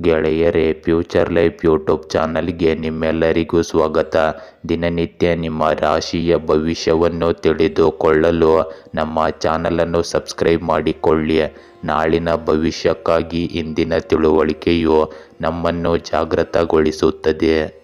ಗೆಳೆಯರೇ, future life YouTube ಚಾನಲ್ಗೆ ನಿಮ್ಮೆಲ್ಲರಿಗೂ ಸ್ವಾಗತ. ದಿನನಿತ್ಯ ನಿಮ್ಮ ರಾಶಿಯ ಭವಿಷ್ಯವನ್ನು ತಿಳಿದುಕೊಳ್ಳಲು ನಮ್ಮ ಚಾನಲನ್ನು ಸಬ್ಸ್ಕ್ರೈಬ್ ಮಾಡಿಕೊಳ್ಳಿ. ನಾಳಿನ ಭವಿಷ್ಯಕ್ಕಾಗಿ ಇಂದಿನ ತಿಳುವಳಿಕೆಯು ನಮ್ಮನ್ನು ಜಾಗೃತಗೊಳಿಸುತ್ತದೆ.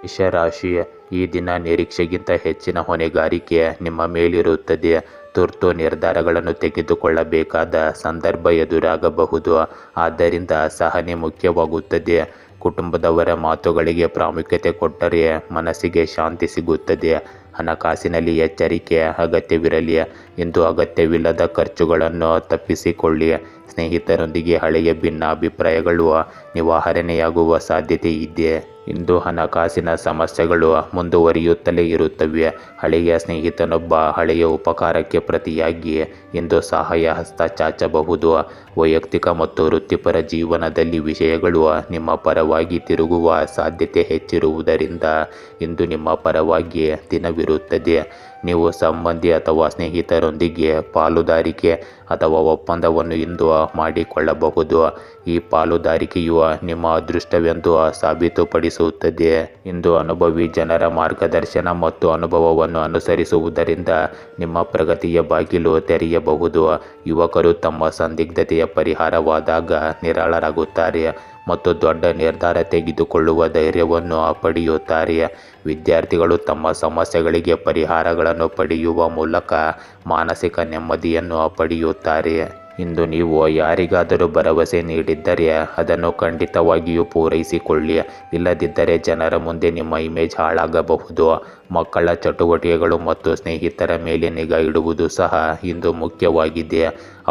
ಮೇಷರಾಶಿ, ಈ ದಿನ ನಿರೀಕ್ಷೆಗಿಂತ ಹೆಚ್ಚಿನ ಹೊಣೆಗಾರಿಕೆ ನಿಮ್ಮ ಮೇಲಿರುತ್ತದೆ. ತುರ್ತು ನಿರ್ಧಾರಗಳನ್ನು ತೆಗೆದುಕೊಳ್ಳಬೇಕಾದ ಸಂದರ್ಭ ಎದುರಾಗಬಹುದು. ಆದ್ದರಿಂದ ಸಹನೆ ಮುಖ್ಯವಾಗುತ್ತದೆ. ಕುಟುಂಬದವರ ಮಾತುಗಳಿಗೆ ಪ್ರಾಮುಖ್ಯತೆ ಕೊಟ್ಟರೆ ಮನಸ್ಸಿಗೆ ಶಾಂತಿ ಸಿಗುತ್ತದೆ. ಹಣಕಾಸಿನಲ್ಲಿ ಎಚ್ಚರಿಕೆ ಅಗತ್ಯವಿರಲಿ. ಇಂದು ಅಗತ್ಯವಿಲ್ಲದ ಖರ್ಚುಗಳನ್ನು ತಪ್ಪಿಸಿಕೊಳ್ಳಿ. ಸ್ನೇಹಿತರೊಂದಿಗೆ ಹಳೆಯ ಭಿನ್ನಾಭಿಪ್ರಾಯಗಳು ನಿವಾರಣೆಯಾಗುವ ಸಾಧ್ಯತೆ ಇದೆ. ಇಂದು ಹಣಕಾಸಿನ ಸಮಸ್ಯೆಗಳು ಮುಂದುವರಿಯುತ್ತಲೇ ಇರುತ್ತವೆ. ಹಳೆಯ ಸ್ನೇಹಿತನೊಬ್ಬ ಹಳೆಯ ಉಪಕಾರಕ್ಕೆ ಪ್ರತಿಯಾಗಿ ಇಂದು ಸಹಾಯ ಹಸ್ತ ಚಾಚಬಹುದು. ವೈಯಕ್ತಿಕ ಮತ್ತು ವೃತ್ತಿಪರ ಜೀವನದಲ್ಲಿ ವಿಷಯಗಳು ನಿಮ್ಮ ಪರವಾಗಿ ತಿರುಗುವ ಸಾಧ್ಯತೆ ಹೆಚ್ಚಿರುವುದರಿಂದ ಇಂದು ನಿಮ್ಮ ಪರವಾಗಿ ದಿನವಿರುತ್ತದೆ. ನೀವು ಸಂಬಂಧಿ ಅಥವಾ ಸ್ನೇಹಿತರೊಂದಿಗೆ ಪಾಲುದಾರಿಕೆ ಅಥವಾ ಒಪ್ಪಂದವನ್ನು ಇಂದು ಮಾಡಿಕೊಳ್ಳಬಹುದು. ಈ ಪಾಲುದಾರಿಕೆಯು ನಿಮ್ಮ ಅದೃಷ್ಟವೆಂದು ಸಾಬೀತುಪಡಿಸುತ್ತದೆ. ಇಂದು ಅನುಭವಿ ಜನರ ಮಾರ್ಗದರ್ಶನ ಮತ್ತು ಅನುಭವವನ್ನು ಅನುಸರಿಸುವುದರಿಂದ ನಿಮ್ಮ ಪ್ರಗತಿಯ ಬಾಗಿಲು ತೆರೆಯಬಹುದು. ಯುವಕರು ತಮ್ಮ ಸಂದಿಗ್ಧತೆಯ ಪರಿಹಾರವಾದಾಗ ನಿರಾಳರಾಗುತ್ತಾರೆ ಮತ್ತು ದೊಡ್ಡ ನಿರ್ಧಾರ ತೆಗೆದುಕೊಳ್ಳುವ ಧೈರ್ಯವನ್ನು ಪಡೆಯುತ್ತಾರೆ. ವಿದ್ಯಾರ್ಥಿಗಳು ತಮ್ಮ ಸಮಸ್ಯೆಗಳಿಗೆ ಪರಿಹಾರಗಳನ್ನು ಪಡೆಯುವ ಮೂಲಕ ಮಾನಸಿಕ ನೆಮ್ಮದಿಯನ್ನು ಪಡೆಯುತ್ತಾರೆ. ಇಂದು ನೀವು ಯಾರಿಗಾದರೂ ಭರವಸೆ ನೀಡಿದ್ದರೆ ಅದನ್ನು ಖಂಡಿತವಾಗಿಯೂ ಪೂರೈಸಿಕೊಳ್ಳಿ. ಇಲ್ಲದಿದ್ದರೆ ಜನರ ಮುಂದೆ ನಿಮ್ಮ ಇಮೇಜ್ ಹಾಳಾಗಬಹುದು. ಮಕ್ಕಳ ಚಟುವಟಿಕೆಗಳು ಮತ್ತು ಸ್ನೇಹಿತರ ಮೇಲೆ ನಿಗಾ ಇಡುವುದು ಸಹ ಇಂದು ಮುಖ್ಯವಾಗಿದೆ.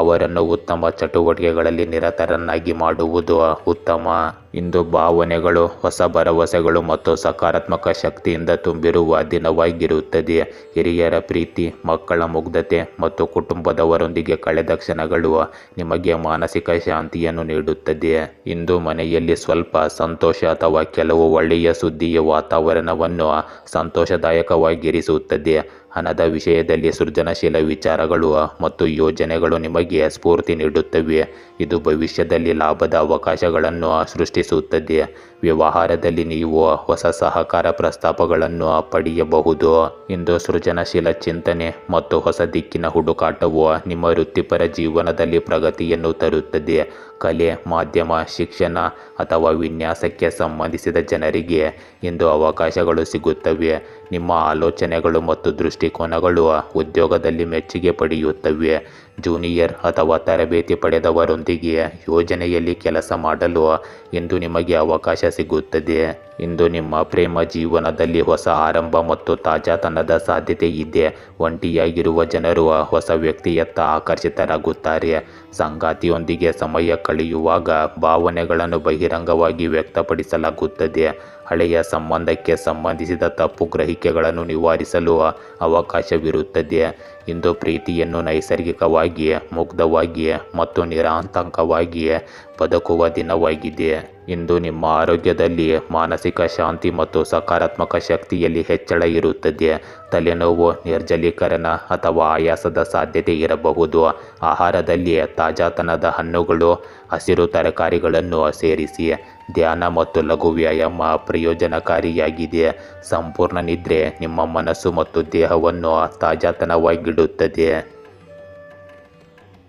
ಅವರನ್ನು ಉತ್ತಮ ಚಟುವಟಿಕೆಗಳಲ್ಲಿ ನಿರತರನ್ನಾಗಿ ಮಾಡುವುದು ಉತ್ತಮ. ಇಂದು ಭಾವನೆಗಳು, ಹೊಸ ಭರವಸೆಗಳು ಮತ್ತು ಸಕಾರಾತ್ಮಕ ಶಕ್ತಿಯಿಂದ ತುಂಬಿರುವ ದಿನವಾಗಿರುತ್ತದೆ. ಹಿರಿಯರ ಪ್ರೀತಿ, ಮಕ್ಕಳ ಮುಗ್ಧತೆ ಮತ್ತು ಕುಟುಂಬದವರೊಂದಿಗೆ ಕಳೆದ ಕ್ಷಣಗಳು ನಿಮಗೆ ಮಾನಸಿಕ ಶಾಂತಿಯನ್ನು ನೀಡುತ್ತದೆ. ಇಂದು ಮನೆಯಲ್ಲಿ ಸ್ವಲ್ಪ ಸಂತೋಷ ಅಥವಾ ಕೆಲವು ಒಳ್ಳೆಯ ಸುದ್ದಿಯ ವಾತಾವರಣವನ್ನು ಸಂತೋಷದಾಯಕವಾಗಿರಿಸುತ್ತದೆ. ಹಣದ ವಿಷಯದಲ್ಲಿ ಸೃಜನಶೀಲ ವಿಚಾರಗಳು ಮತ್ತು ಯೋಜನೆಗಳು ನಿಮಗೆ ಸ್ಫೂರ್ತಿ ನೀಡುತ್ತವೆ. ಇದು ಭವಿಷ್ಯದಲ್ಲಿ ಲಾಭದ ಅವಕಾಶಗಳನ್ನು ಸೃಷ್ಟಿಸುತ್ತದೆ. ವ್ಯವಹಾರದಲ್ಲಿ ನೀವು ಹೊಸ ಸಹಕಾರ ಪ್ರಸ್ತಾಪಗಳನ್ನು ಪಡೆಯಬಹುದು. ಇಂದು ಸೃಜನಶೀಲ ಚಿಂತನೆ ಮತ್ತು ಹೊಸ ದಿಕ್ಕಿನ ಹುಡುಕಾಟವು ನಿಮ್ಮ ವೃತ್ತಿಪರ ಜೀವನದಲ್ಲಿ ಪ್ರಗತಿಯನ್ನು ತರುತ್ತದೆ. ಕಲೆ, ಮಾಧ್ಯಮ, ಶಿಕ್ಷಣ ಅಥವಾ ವಿನ್ಯಾಸಕ್ಕೆ ಸಂಬಂಧಿಸಿದ ಜನರಿಗೆ ಇಂದು ಅವಕಾಶಗಳು ಸಿಗುತ್ತವೆ. ನಿಮ್ಮ ಆಲೋಚನೆಗಳು ಮತ್ತು ದೃಷ್ಟಿಕೋನಗಳು ಉದ್ಯೋಗದಲ್ಲಿ ಮೆಚ್ಚುಗೆ ಪಡೆಯುತ್ತವೆ. ಜೂನಿಯರ್ ಅಥವಾ ತರಬೇತಿ ಪಡೆದವರೊಂದಿಗೆ ಯೋಜನೆಯಲ್ಲಿ ಕೆಲಸ ಮಾಡಲು ಇಂದು ನಿಮಗೆ ಅವಕಾಶ ಸಿಗುತ್ತದೆ. ಇಂದು ನಿಮ್ಮ ಪ್ರೇಮ ಜೀವನದಲ್ಲಿ ಹೊಸ ಆರಂಭ ಮತ್ತು ತಾಜಾತನದ ಸಾಧ್ಯತೆ ಇದೆ. ಒಂಟಿಯಾಗಿರುವ ಜನರು ಹೊಸ ವ್ಯಕ್ತಿಯತ್ತ ಆಕರ್ಷಿತರಾಗುತ್ತಾರೆ. ಸಂಗಾತಿಯೊಂದಿಗೆ ಸಮಯ ಕಳೆಯುವಾಗ ಭಾವನೆಗಳನ್ನು ಬಹಿರಂಗವಾಗಿ ವ್ಯಕ್ತಪಡಿಸಲಾಗುತ್ತದೆ. ಹಳೆಯ ಸಂಬಂಧಕ್ಕೆ ಸಂಬಂಧಿಸಿದ ತಪ್ಪು ಗ್ರಹಿಕೆಗಳನ್ನು ನಿವಾರಿಸಲು ಅವಕಾಶವಿರುತ್ತದೆ. ಇಂದು ಪ್ರೀತಿಯನ್ನು ನೈಸರ್ಗಿಕವಾಗಿ, ಮುಗ್ಧವಾಗಿ ಮತ್ತು ನಿರಾತಂಕವಾಗಿ ಬದುಕುವ ದಿನವಾಗಿದೆ. ಇಂದು ನಿಮ್ಮ ಆರೋಗ್ಯದಲ್ಲಿ ಮಾನಸಿಕ ಶಾಂತಿ ಮತ್ತು ಸಕಾರಾತ್ಮಕ ಶಕ್ತಿಯಲ್ಲಿ ಹೆಚ್ಚಳ ಇರುತ್ತದೆ. ತಲೆನೋವು, ನಿರ್ಜಲೀಕರಣ ಅಥವಾ ಆಯಾಸದ ಸಾಧ್ಯತೆ ಇರಬಹುದು. ಆಹಾರದಲ್ಲಿ ತಾಜಾತನದ ಹಣ್ಣುಗಳು, ಹಸಿರು ತರಕಾರಿಗಳನ್ನು ಸೇರಿಸಿ. ಧ್ಯಾನ ಮತ್ತು ಲಘು ವ್ಯಾಯಾಮ ಪ್ರಯೋಜನಕಾರಿಯಾಗಿದೆ. ಸಂಪೂರ್ಣ ನಿದ್ರೆ ನಿಮ್ಮ ಮನಸ್ಸು ಮತ್ತು ದೇಹವನ್ನು ತಾಜಾತನವಾಗಿಡುತ್ತದೆ.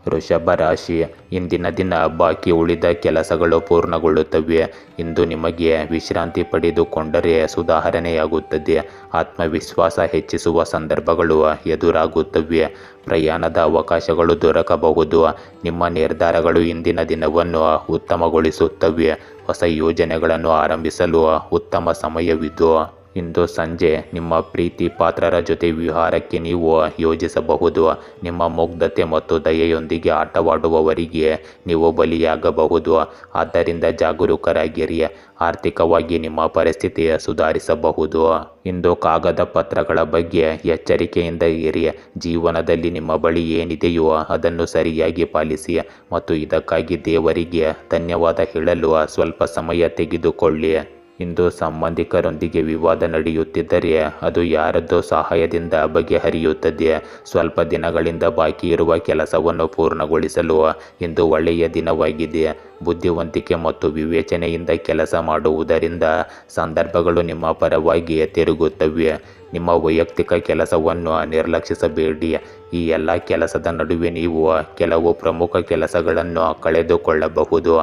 ವೃಷಭ ರಾಶಿ, ಇಂದಿನ ದಿನ ಬಾಕಿ ಉಳಿದ ಕೆಲಸಗಳು ಪೂರ್ಣಗೊಳ್ಳುತ್ತವೆ. ಇಂದು ನಿಮಗೆ ವಿಶ್ರಾಂತಿ ಪಡೆದುಕೊಂಡರೆ ಸುಧಾರಣೆಯಾಗುತ್ತದೆ. ಆತ್ಮವಿಶ್ವಾಸ ಹೆಚ್ಚಿಸುವ ಸಂದರ್ಭಗಳು ಎದುರಾಗುತ್ತವೆ. ಪ್ರಯಾಣದ ಅವಕಾಶಗಳು ದೊರಕಬಹುದು. ನಿಮ್ಮ ನಿರ್ಧಾರಗಳು ಇಂದಿನ ದಿನವನ್ನು ಉತ್ತಮಗೊಳಿಸುತ್ತವೆ. ಹೊಸ ಯೋಜನೆಗಳನ್ನು ಆರಂಭಿಸಲು ಉತ್ತಮ ಸಮಯವಿದು. ಇಂದು ಸಂಜೆ ನಿಮ್ಮ ಪ್ರೀತಿ ಪಾತ್ರರ ಜೊತೆ ವಿಹಾರಕ್ಕೆ ನೀವು ಯೋಜಿಸಬಹುದು. ನಿಮ್ಮ ಮುಗ್ಧತೆ ಮತ್ತು ದಯೆಯೊಂದಿಗೆ ಆಟವಾಡುವವರಿಗೆ ನೀವು ಬಲಿಯಾಗಬಹುದು. ಆದ್ದರಿಂದ ಜಾಗರೂಕರಾಗಿರಿ. ಆರ್ಥಿಕವಾಗಿ ನಿಮ್ಮ ಪರಿಸ್ಥಿತಿ ಸುಧಾರಿಸಬಹುದು. ಇಂದು ಕಾಗದ ಪತ್ರಗಳ ಬಗ್ಗೆ ಎಚ್ಚರಿಕೆಯಿಂದ ಇರಿ. ಜೀವನದಲ್ಲಿ ನಿಮ್ಮ ಬಳಿ ಏನಿದೆಯೋ ಅದನ್ನು ಸರಿಯಾಗಿ ಪಾಲಿಸಿ ಮತ್ತು ಇದಕ್ಕಾಗಿ ದೇವರಿಗೆ ಧನ್ಯವಾದ ಹೇಳಲು ಸ್ವಲ್ಪ ಸಮಯ ತೆಗೆದುಕೊಳ್ಳಿ. ಇಂದು ಸಂಬಂಧಿಕರೊಂದಿಗೆ ವಿವಾದ ನಡೆಯುತ್ತಿದ್ದರೆ ಅದು ಯಾರದ್ದೋ ಸಹಾಯದಿಂದ ಬಗೆಹರಿಯುತ್ತದೆ. ಸ್ವಲ್ಪ ದಿನಗಳಿಂದ ಬಾಕಿ ಇರುವ ಕೆಲಸವನ್ನು ಪೂರ್ಣಗೊಳಿಸಲು ಇಂದು ಒಳ್ಳೆಯ ದಿನವಾಗಿದೆ. ಬುದ್ಧಿವಂತಿಕೆ ಮತ್ತು ವಿವೇಚನೆಯಿಂದ ಕೆಲಸ ಮಾಡುವುದರಿಂದ ಸಂದರ್ಭಗಳು ನಿಮ್ಮ ಪರವಾಗಿ ತಿರುಗುತ್ತವೆ. ನಿಮ್ಮ ವೈಯಕ್ತಿಕ ಕೆಲಸವನ್ನು ನಿರ್ಲಕ್ಷಿಸಬೇಡಿ. ಈ ಎಲ್ಲ ಕೆಲಸದ ನಡುವೆ ನೀವು ಕೆಲವು ಪ್ರಮುಖ ಕೆಲಸಗಳನ್ನು ಕಳೆದುಕೊಳ್ಳಬಹುದು.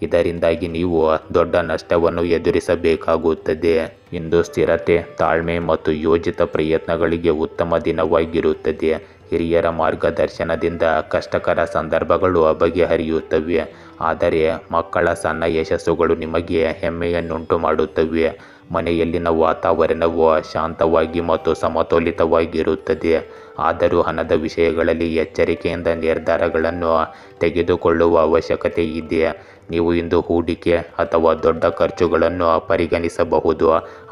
ಇದರಿಂದಾಗಿ ನೀವು ದೊಡ್ಡ ನಷ್ಟವನ್ನು ಎದುರಿಸಬೇಕಾಗುತ್ತದೆ. ಇಂದು ಸ್ಥಿರತೆ, ತಾಳ್ಮೆ ಮತ್ತು ಯೋಜಿತ ಪ್ರಯತ್ನಗಳಿಗೆ ಉತ್ತಮ ದಿನವಾಗಿರುತ್ತದೆ. ಹಿರಿಯರ ಮಾರ್ಗದರ್ಶನದಿಂದ ಕಷ್ಟಕರ ಸಂದರ್ಭಗಳು ಬಗೆಹರಿಯುತ್ತವೆ. ಆದರೆ ಮಕ್ಕಳ ಸಣ್ಣ ಯಶಸ್ಸುಗಳು ನಿಮಗೆ ಹೆಮ್ಮೆಯನ್ನುಂಟು ಮಾಡುತ್ತವೆ. ಮನೆಯಲ್ಲಿನ ವಾತಾವರಣವು ಶಾಂತವಾಗಿ ಮತ್ತು ಸಮತೋಲಿತವಾಗಿರುತ್ತದೆ. ಆದರೂ ಹಣದ ವಿಷಯಗಳಲ್ಲಿ ಎಚ್ಚರಿಕೆಯಿಂದ ನಿರ್ಧಾರಗಳನ್ನು ತೆಗೆದುಕೊಳ್ಳುವ ಅವಶ್ಯಕತೆ ಇದೆ. ನೀವು ಇಂದು ಹೂಡಿಕೆ ಅಥವಾ ದೊಡ್ಡ ಖರ್ಚುಗಳನ್ನು ಪರಿಗಣಿಸಬಹುದು,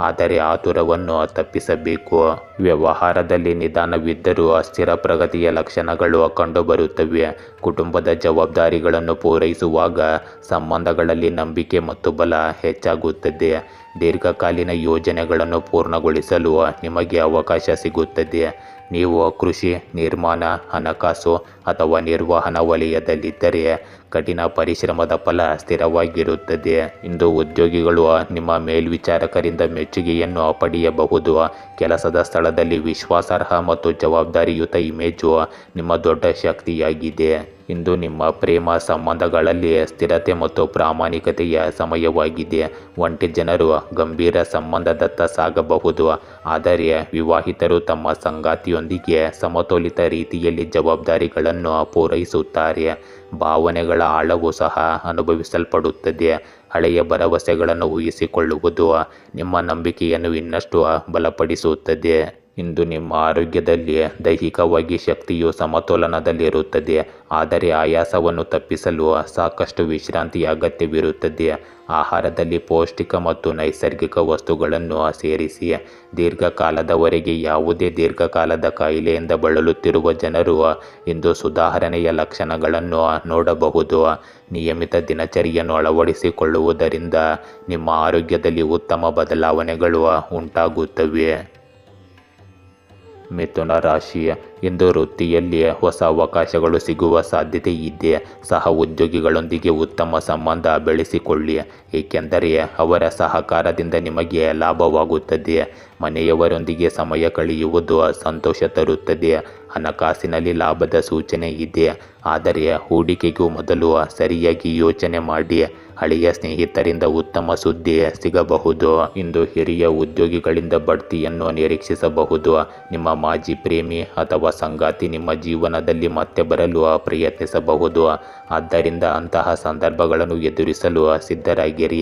ಆದರೆ ಆತುರವನ್ನು ತಪ್ಪಿಸಬೇಕು. ವ್ಯವಹಾರದಲ್ಲಿ ನಿಧಾನವಿದ್ದರೂ ಸ್ಥಿರ ಪ್ರಗತಿಯ ಲಕ್ಷಣಗಳು ಕಂಡುಬರುತ್ತವೆ. ಕುಟುಂಬದ ಜವಾಬ್ದಾರಿಗಳನ್ನು ಪೂರೈಸುವಾಗ ಸಂಬಂಧಗಳಲ್ಲಿ ನಂಬಿಕೆ ಮತ್ತು ಬಲ ಹೆಚ್ಚಾಗುತ್ತದೆ. ದೀರ್ಘಕಾಲೀನ ಯೋಜನೆಗಳನ್ನು ಪೂರ್ಣಗೊಳಿಸಲು ನಿಮಗೆ ಅವಕಾಶ ಸಿಗುತ್ತದೆ. ನೀವು ಕೃಷಿ, ನಿರ್ಮಾಣ, ಹಣಕಾಸು ಅಥವಾ ನಿರ್ವಹಣಾ ವಲಯದಲ್ಲಿದ್ದರೆ ಕಠಿಣ ಪರಿಶ್ರಮದ ಫಲ ಸ್ಥಿರವಾಗಿರುತ್ತದೆ. ಇಂದು ಉದ್ಯೋಗಿಗಳು ನಿಮ್ಮ ಮೇಲ್ವಿಚಾರಕರಿಂದ ಮೆಚ್ಚುಗೆಯನ್ನು ಪಡೆಯಬಹುದು. ಕೆಲಸದ ಸ್ಥಳದಲ್ಲಿ ವಿಶ್ವಾಸಾರ್ಹ ಮತ್ತು ಜವಾಬ್ದಾರಿಯುತ ಇಮೇಜು ನಿಮ್ಮ ದೊಡ್ಡ ಶಕ್ತಿಯಾಗಿದೆ. ಇಂದು ನಿಮ್ಮ ಪ್ರೇಮ ಸಂಬಂಧಗಳಲ್ಲಿ ಸ್ಥಿರತೆ ಮತ್ತು ಪ್ರಾಮಾಣಿಕತೆಯ ಸಮಯವಾಗಿದೆ. ಒಂಟಿ ಜನರು ಗಂಭೀರ ಸಂಬಂಧದತ್ತ ಸಾಗಬಹುದು, ಆದರೆ ವಿವಾಹಿತರು ತಮ್ಮ ಸಂಗಾತಿಯೊಂದಿಗೆ ಸಮತೋಲಿತ ರೀತಿಯಲ್ಲಿ ಜವಾಬ್ದಾರಿಗಳನ್ನು ಪೂರೈಸುತ್ತಾರೆ. ಭಾವನೆಗಳ ಆಳವು ಸಹ ಅನುಭವಿಸಲ್ಪಡುತ್ತದೆ. ಹಳೆಯ ಭರವಸೆಗಳನ್ನು ಊಹಿಸಿಕೊಳ್ಳುವುದು ನಿಮ್ಮ ನಂಬಿಕೆಯನ್ನು ಇನ್ನಷ್ಟು ಬಲಪಡಿಸುತ್ತದೆ. ಇಂದು ನಿಮ್ಮ ಆರೋಗ್ಯದಲ್ಲಿ ದೈಹಿಕವಾಗಿ ಶಕ್ತಿಯು ಸಮತೋಲನದಲ್ಲಿರುತ್ತದೆ, ಆದರೆ ಆಯಾಸವನ್ನು ತಪ್ಪಿಸಲು ಸಾಕಷ್ಟು ವಿಶ್ರಾಂತಿಯ ಅಗತ್ಯವಿರುತ್ತದೆ. ಆಹಾರದಲ್ಲಿ ಪೌಷ್ಟಿಕ ಮತ್ತು ನೈಸರ್ಗಿಕ ವಸ್ತುಗಳನ್ನು ಸೇರಿಸಿ. ದೀರ್ಘಕಾಲದವರೆಗೆ ಯಾವುದೇ ದೀರ್ಘಕಾಲದ ಕಾಯಿಲೆಯಿಂದ ಬಳಲುತ್ತಿರುವ ಜನರು ಇಂದು ಸುಧಾರಣೆಯ ಲಕ್ಷಣಗಳನ್ನು ನೋಡಬಹುದು. ನಿಯಮಿತ ದಿನಚರಿಯನ್ನು ಅಳವಡಿಸಿಕೊಳ್ಳುವುದರಿಂದ ನಿಮ್ಮ ಆರೋಗ್ಯದಲ್ಲಿ ಉತ್ತಮ ಬದಲಾವಣೆಗಳು ಉಂಟಾಗುತ್ತವೆ. ಮಿಥುನ ರಾಶಿ, ಇಂದು ವೃತ್ತಿಯಲ್ಲಿ ಹೊಸ ಅವಕಾಶಗಳು ಸಿಗುವ ಸಾಧ್ಯತೆ ಇದೆ. ಸಹ ಉದ್ಯೋಗಿಗಳೊಂದಿಗೆ ಉತ್ತಮ ಸಂಬಂಧ ಬೆಳೆಸಿಕೊಳ್ಳಿ, ಏಕೆಂದರೆ ಅವರ ಸಹಕಾರದಿಂದ ನಿಮಗೆ ಲಾಭವಾಗುತ್ತದೆ. ಮನೆಯವರೊಂದಿಗೆ ಸಮಯ ಕಳೆಯುವುದು ಸಂತೋಷ ತರುತ್ತದೆ. ಹಣಕಾಸಿನಲ್ಲಿ ಲಾಭದ ಸೂಚನೆ ಇದೆ, ಆದರೆ ಹೂಡಿಕೆಗೂ ಮೊದಲು ಸರಿಯಾಗಿ ಯೋಚನೆ ಮಾಡಿ. ಹಳೆಯ ಸ್ನೇಹಿತರಿಂದ ಉತ್ತಮ ಸುದ್ದಿ ಸಿಗಬಹುದು. ಇಂದು ಹಿರಿಯ ಉದ್ಯೋಗಿಗಳಿಂದ ಬಡ್ತಿಯನ್ನು ನಿರೀಕ್ಷಿಸಬಹುದು. ನಿಮ್ಮ ಮಾಜಿ ಪ್ರೇಮಿ ಅಥವಾ ಸಂಗಾತಿ ನಿಮ್ಮ ಜೀವನದಲ್ಲಿ ಮತ್ತೆ ಬರಲು ಪ್ರಯತ್ನಿಸಬಹುದು. ಆದ್ದರಿಂದ ಅಂತಹ ಸಂದರ್ಭಗಳನ್ನು ಎದುರಿಸಲು ಸಿದ್ಧರಾಗಿರಿ.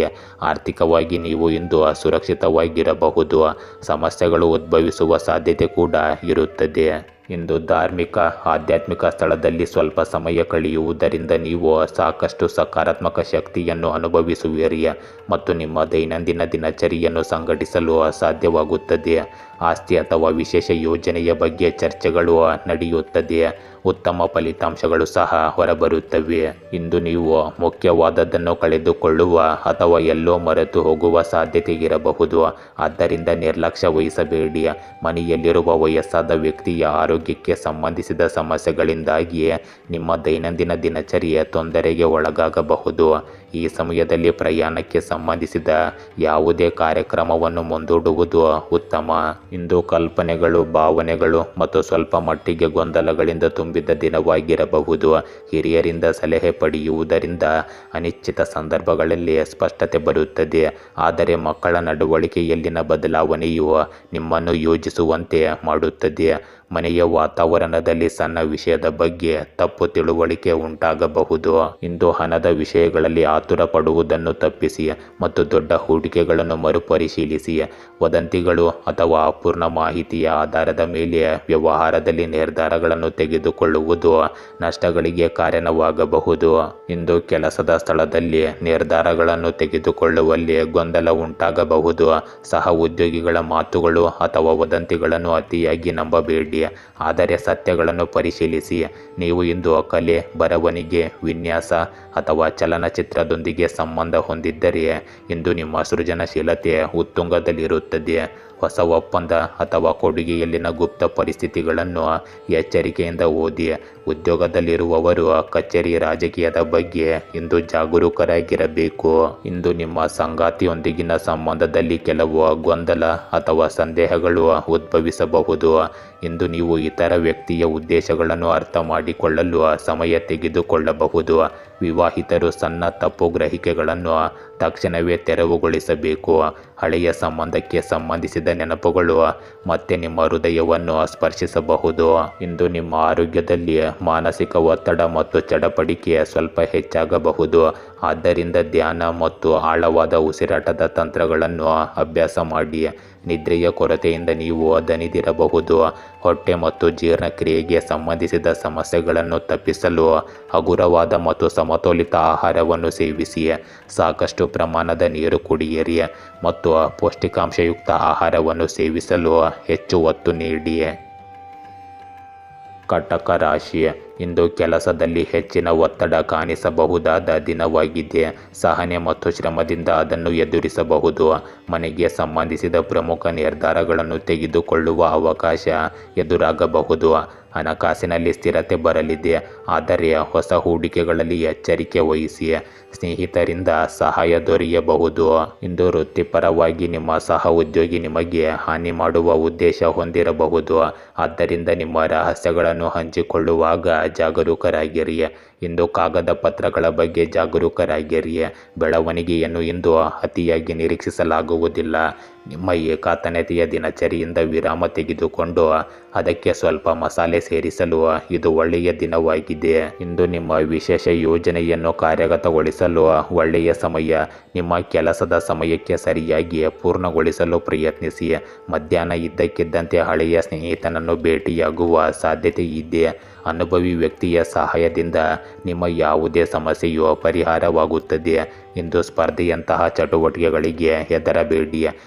ಆರ್ಥಿಕವಾಗಿ ನೀವು ಇಂದು ಸುರಕ್ಷಿತವಾಗಿರಬಹುದು. ಸಮಸ್ಯೆಗಳು ಉದ್ಭವಿಸುವ ಸಾಧ್ಯತೆ ಕೂಡ ಇರುತ್ತದೆ. ಇಂದು ಧಾರ್ಮಿಕ, ಆಧ್ಯಾತ್ಮಿಕ ಸ್ಥಳದಲ್ಲಿ ಸ್ವಲ್ಪ ಸಮಯ ಕಳೆಯುವುದರಿಂದ ನೀವು ಸಾಕಷ್ಟು ಸಕಾರಾತ್ಮಕ ಶಕ್ತಿಯನ್ನು ಅನುಭವಿಸುವಿರಿ ಮತ್ತು ನಿಮ್ಮ ದೈನಂದಿನ ದಿನಚರಿಯನ್ನು ಸಂಘಟಿಸಲು ಸಾಧ್ಯವಾಗುತ್ತದೆ. ಆಸ್ತಿ ಅಥವಾ ವಿಶೇಷ ಯೋಜನೆಯ ಬಗ್ಗೆ ಚರ್ಚೆಗಳು ನಡೆಯುತ್ತದೆ. ಉತ್ತಮ ಫಲಿತಾಂಶಗಳು ಸಹ ಹೊರಬರುತ್ತವೆ. ಇಂದು ನೀವು ಮುಖ್ಯವಾದದ್ದನ್ನು ಕಳೆದುಕೊಳ್ಳುವ ಅಥವಾ ಎಲ್ಲೋ ಮರೆತು ಹೋಗುವ ಸಾಧ್ಯತೆ ಇರಬಹುದು. ಆದ್ದರಿಂದ ನಿರ್ಲಕ್ಷ್ಯ ವಹಿಸಬೇಡಿ. ಮನೆಯಲ್ಲಿರುವ ವಯಸ್ಸಾದ ವ್ಯಕ್ತಿಯ ಆರೋಗ್ಯಕ್ಕೆ ಸಂಬಂಧಿಸಿದ ಸಮಸ್ಯೆಗಳಿಂದಾಗಿ ನಿಮ್ಮ ದೈನಂದಿನ ದಿನಚರಿಯ ತೊಂದರೆಗೆ ಒಳಗಾಗಬಹುದು. ಈ ಸಮಯದಲ್ಲಿ ಪ್ರಯಾಣಕ್ಕೆ ಸಂಬಂಧಿಸಿದ ಯಾವುದೇ ಕಾರ್ಯಕ್ರಮವನ್ನು ಮುಂದೂಡುವುದು ಉತ್ತಮ. ಇಂದು ಕಲ್ಪನೆಗಳು, ಭಾವನೆಗಳು ಮತ್ತು ಸ್ವಲ್ಪ ಮಟ್ಟಿಗೆ ಗೊಂದಲಗಳಿಂದ ತುಂಬಿದ ದಿನವಾಗಿರಬಹುದು. ಹಿರಿಯರಿಂದ ಸಲಹೆ ಪಡೆಯುವುದರಿಂದ ಅನಿಶ್ಚಿತ ಸಂದರ್ಭಗಳಲ್ಲಿ ಸ್ಪಷ್ಟತೆ ಬರುತ್ತದೆ, ಆದರೆ ಮಕ್ಕಳ ನಡವಳಿಕೆಯಲ್ಲಿನ ಬದಲಾವಣೆಯು ನಿಮ್ಮನ್ನು ಯೋಚಿಸುವಂತೆ ಮಾಡುತ್ತದೆ. ಮನೆಯ ವಾತಾವರಣದಲ್ಲಿ ಸಣ್ಣ ವಿಷಯದ ಬಗ್ಗೆ ತಪ್ಪು ತಿಳುವಳಿಕೆ ಉಂಟಾಗಬಹುದು. ಇಂದು ಹಣದ ವಿಷಯಗಳಲ್ಲಿ ಆತುರ ಪಡುವುದನ್ನು ತಪ್ಪಿಸಿ ಮತ್ತು ದೊಡ್ಡ ಹೂಡಿಕೆಗಳನ್ನು ಮರುಪರಿಶೀಲಿಸಿ. ವದಂತಿಗಳು ಅಥವಾ ಅಪೂರ್ಣ ಮಾಹಿತಿಯ ಆಧಾರದ ಮೇಲೆ ವ್ಯವಹಾರದಲ್ಲಿ ನಿರ್ಧಾರಗಳನ್ನು ತೆಗೆದುಕೊಳ್ಳುವುದು ನಷ್ಟಗಳಿಗೆ ಕಾರಣವಾಗಬಹುದು. ಇಂದು ಕೆಲಸದ ಸ್ಥಳದಲ್ಲಿ ನಿರ್ಧಾರಗಳನ್ನು ತೆಗೆದುಕೊಳ್ಳುವಲ್ಲಿ ಗೊಂದಲ ಉಂಟಾಗಬಹುದು. ಸಹ ಉದ್ಯೋಗಿಗಳ ಮಾತುಗಳು ಅಥವಾ ವದಂತಿಗಳನ್ನು ಅತಿಯಾಗಿ ನಂಬಬೇಡಿ. ಮಾಡಿಕೊಳ್ಳಿ. ಆದರೆ ಸತ್ಯಗಳನ್ನು ಪರಿಶೀಲಿಸಿ. ನೀವು ಇಂದು ಕಲೆ, ಬರವಣಿಗೆ, ವಿನ್ಯಾಸ ಅಥವಾ ಚಲನಚಿತ್ರದೊಂದಿಗೆ ಸಂಬಂಧ ಹೊಂದಿದ್ದರೆ ಇಂದು ನಿಮ್ಮ ಸೃಜನಶೀಲತೆ ಉತ್ತುಂಗದಲ್ಲಿರುತ್ತದೆ. ಹೊಸ ಒಪ್ಪಂದ ಅಥವಾ ಕೊಡುಗೆಯಲ್ಲಿನ ಗುಪ್ತ ಪರಿಸ್ಥಿತಿಗಳನ್ನು ಎಚ್ಚರಿಕೆಯಿಂದ ಓದಿ. ಉದ್ಯೋಗದಲ್ಲಿರುವವರು ಕಚೇರಿ ರಾಜಕೀಯದ ಬಗ್ಗೆ ಇಂದು ಜಾಗರೂಕರಾಗಿರಬೇಕು. ಇಂದು ನಿಮ್ಮ ಸಂಗಾತಿಯೊಂದಿಗಿನ ಸಂಬಂಧದಲ್ಲಿ ಕೆಲವು ಗೊಂದಲ ಅಥವಾ ಸಂದೇಹಗಳು ಉದ್ಭವಿಸಬಹುದು. ಇಂದು ನೀವು ಇತರ ವ್ಯಕ್ತಿಯ ಉದ್ದೇಶಗಳನ್ನು ಅರ್ಥ ಮಾಡಿಕೊಳ್ಳಲು ಸಮಯ ತೆಗೆದುಕೊಳ್ಳಬಹುದು. ವಿವಾಹಿತರು ಸಣ್ಣ ತಪ್ಪು ಗ್ರಹಿಕೆಗಳನ್ನು ತಕ್ಷಣವೇ ತೆರವುಗೊಳಿಸಬೇಕು. ಹಳೆಯ ಸಂಬಂಧಕ್ಕೆ ಸಂಬಂಧಿಸಿದ ನೆನಪುಗಳು ಮತ್ತೆ ನಿಮ್ಮ ಹೃದಯವನ್ನು ಸ್ಪರ್ಶಿಸಬಹುದು. ಇಂದು ನಿಮ್ಮ ಆರೋಗ್ಯದಲ್ಲಿ ಮಾನಸಿಕ ಒತ್ತಡ ಮತ್ತು ಚಡಪಡಿಕೆ ಸ್ವಲ್ಪ ಹೆಚ್ಚಾಗಬಹುದು. ಆದ್ದರಿಂದ ಧ್ಯಾನ ಮತ್ತು ಆಳವಾದ ಉಸಿರಾಟದ ತಂತ್ರಗಳನ್ನು ಅಭ್ಯಾಸ ಮಾಡಿ. ನಿದ್ರೆಯ ಕೊರತೆಯಿಂದ ನೀವು ದಣಿದಿರಬಹುದು. ಹೊಟ್ಟೆ ಮತ್ತು ಜೀರ್ಣಕ್ರಿಯೆಗೆ ಸಂಬಂಧಿಸಿದ ಸಮಸ್ಯೆಗಳನ್ನು ತಪ್ಪಿಸಲು ಹಗುರವಾದ ಮತ್ತು ಸಮತೋಲಿತ ಆಹಾರವನ್ನು ಸೇವಿಸಿ. ಸಾಕಷ್ಟು ಪ್ರಮಾಣದ ನೀರು ಕುಡಿಯಿರಿ ಮತ್ತು ಪೌಷ್ಟಿಕಾಂಶಯುಕ್ತ ಆಹಾರವನ್ನು ಸೇವಿಸಲು ಹೆಚ್ಚು ಒತ್ತು ನೀಡಿ. ಕಟಕ ರಾಶಿ, ಇಂದು ಕೆಲಸದಲ್ಲಿ ಹೆಚ್ಚಿನ ಒತ್ತಡ ಕಾಣಿಸಬಹುದಾದ ದಿನವಾಗಿದೆ. ಸಹನೆ ಮತ್ತು ಶ್ರಮದಿಂದ ಅದನ್ನು ಎದುರಿಸಬಹುದು. ಮನೆಗೆ ಸಂಬಂಧಿಸಿದ ಪ್ರಮುಖ ನಿರ್ಧಾರಗಳನ್ನು ತೆಗೆದುಕೊಳ್ಳುವ ಅವಕಾಶ ಎದುರಾಗಬಹುದು. ಹಣಕಾಸಿನಲ್ಲಿ ಸ್ಥಿರತೆ ಬರಲಿದೆ, ಆದರೆ ಹೊಸ ಹೂಡಿಕೆಗಳಲ್ಲಿ ಎಚ್ಚರಿಕೆ ವಹಿಸಿ. ಸ್ನೇಹಿತರಿಂದ ಸಹಾಯ ದೊರೆಯಬಹುದು. ಇಂದು ವೃತ್ತಿಪರವಾಗಿ ನಿಮ್ಮ ಸಹ ಉದ್ಯೋಗಿ ನಿಮಗೆ ಹಾನಿ ಮಾಡುವ ಉದ್ದೇಶ ಹೊಂದಿರಬಹುದು. ಆದ್ದರಿಂದ ನಿಮ್ಮ ರಹಸ್ಯಗಳನ್ನು ಹಂಚಿಕೊಳ್ಳುವಾಗ ಜಾಗರೂಕರಾಗಿರಿ. ಇಂದು ಕಾಗದ ಪತ್ರಗಳ ಬಗ್ಗೆ ಜಾಗರೂಕರಾಗಿರಿ. ಬೆಳವಣಿಗೆಯನ್ನು ಇಂದು ಅತಿಯಾಗಿ ನಿರೀಕ್ಷಿಸಲಾಗುವುದಿಲ್ಲ. ನಿಮ್ಮ ಏಕಾಂತತೆಯ ದಿನಚರಿಯಿಂದ ವಿರಾಮ ತೆಗೆದುಕೊಂಡು ಅದಕ್ಕೆ ಸ್ವಲ್ಪ ಮಸಾಲೆ ಸೇರಿಸಲು ಇದು ಒಳ್ಳೆಯ ದಿನವಾಗಿದೆ. ಇಂದು ನಿಮ್ಮ ವಿಶೇಷ ಯೋಜನೆಯನ್ನು ಕಾರ್ಯಗತಗೊಳಿಸಲು ಒಳ್ಳೆಯ ಸಮಯ. ನಿಮ್ಮ ಕೆಲಸದ ಸಮಯಕ್ಕೆ ಸರಿಯಾಗಿ ಪೂರ್ಣಗೊಳಿಸಲು ಪ್ರಯತ್ನಿಸಿ. ಮಧ್ಯಾಹ್ನ ಇದ್ದಕ್ಕಿದ್ದಂತೆ ಹಳೆಯ ಸ್ನೇಹಿತನನ್ನು ಭೇಟಿಯಾಗುವ ಸಾಧ್ಯತೆ ಇದೆ. ಅನುಭವಿ ವ್ಯಕ್ತಿಯ ಸಹಾಯದಿಂದ ನಿಮ್ಮ ಯಾವುದೇ ಸಮಸ್ಯೆಯು ಪರಿಹಾರವಾಗುತ್ತದೆ. ಇಂದು ಸ್ಪರ್ಧೆಯಂತಹ ಚಟುವಟಿಕೆಗಳಿಗೆ ಹೆದರಬೇಡಿ,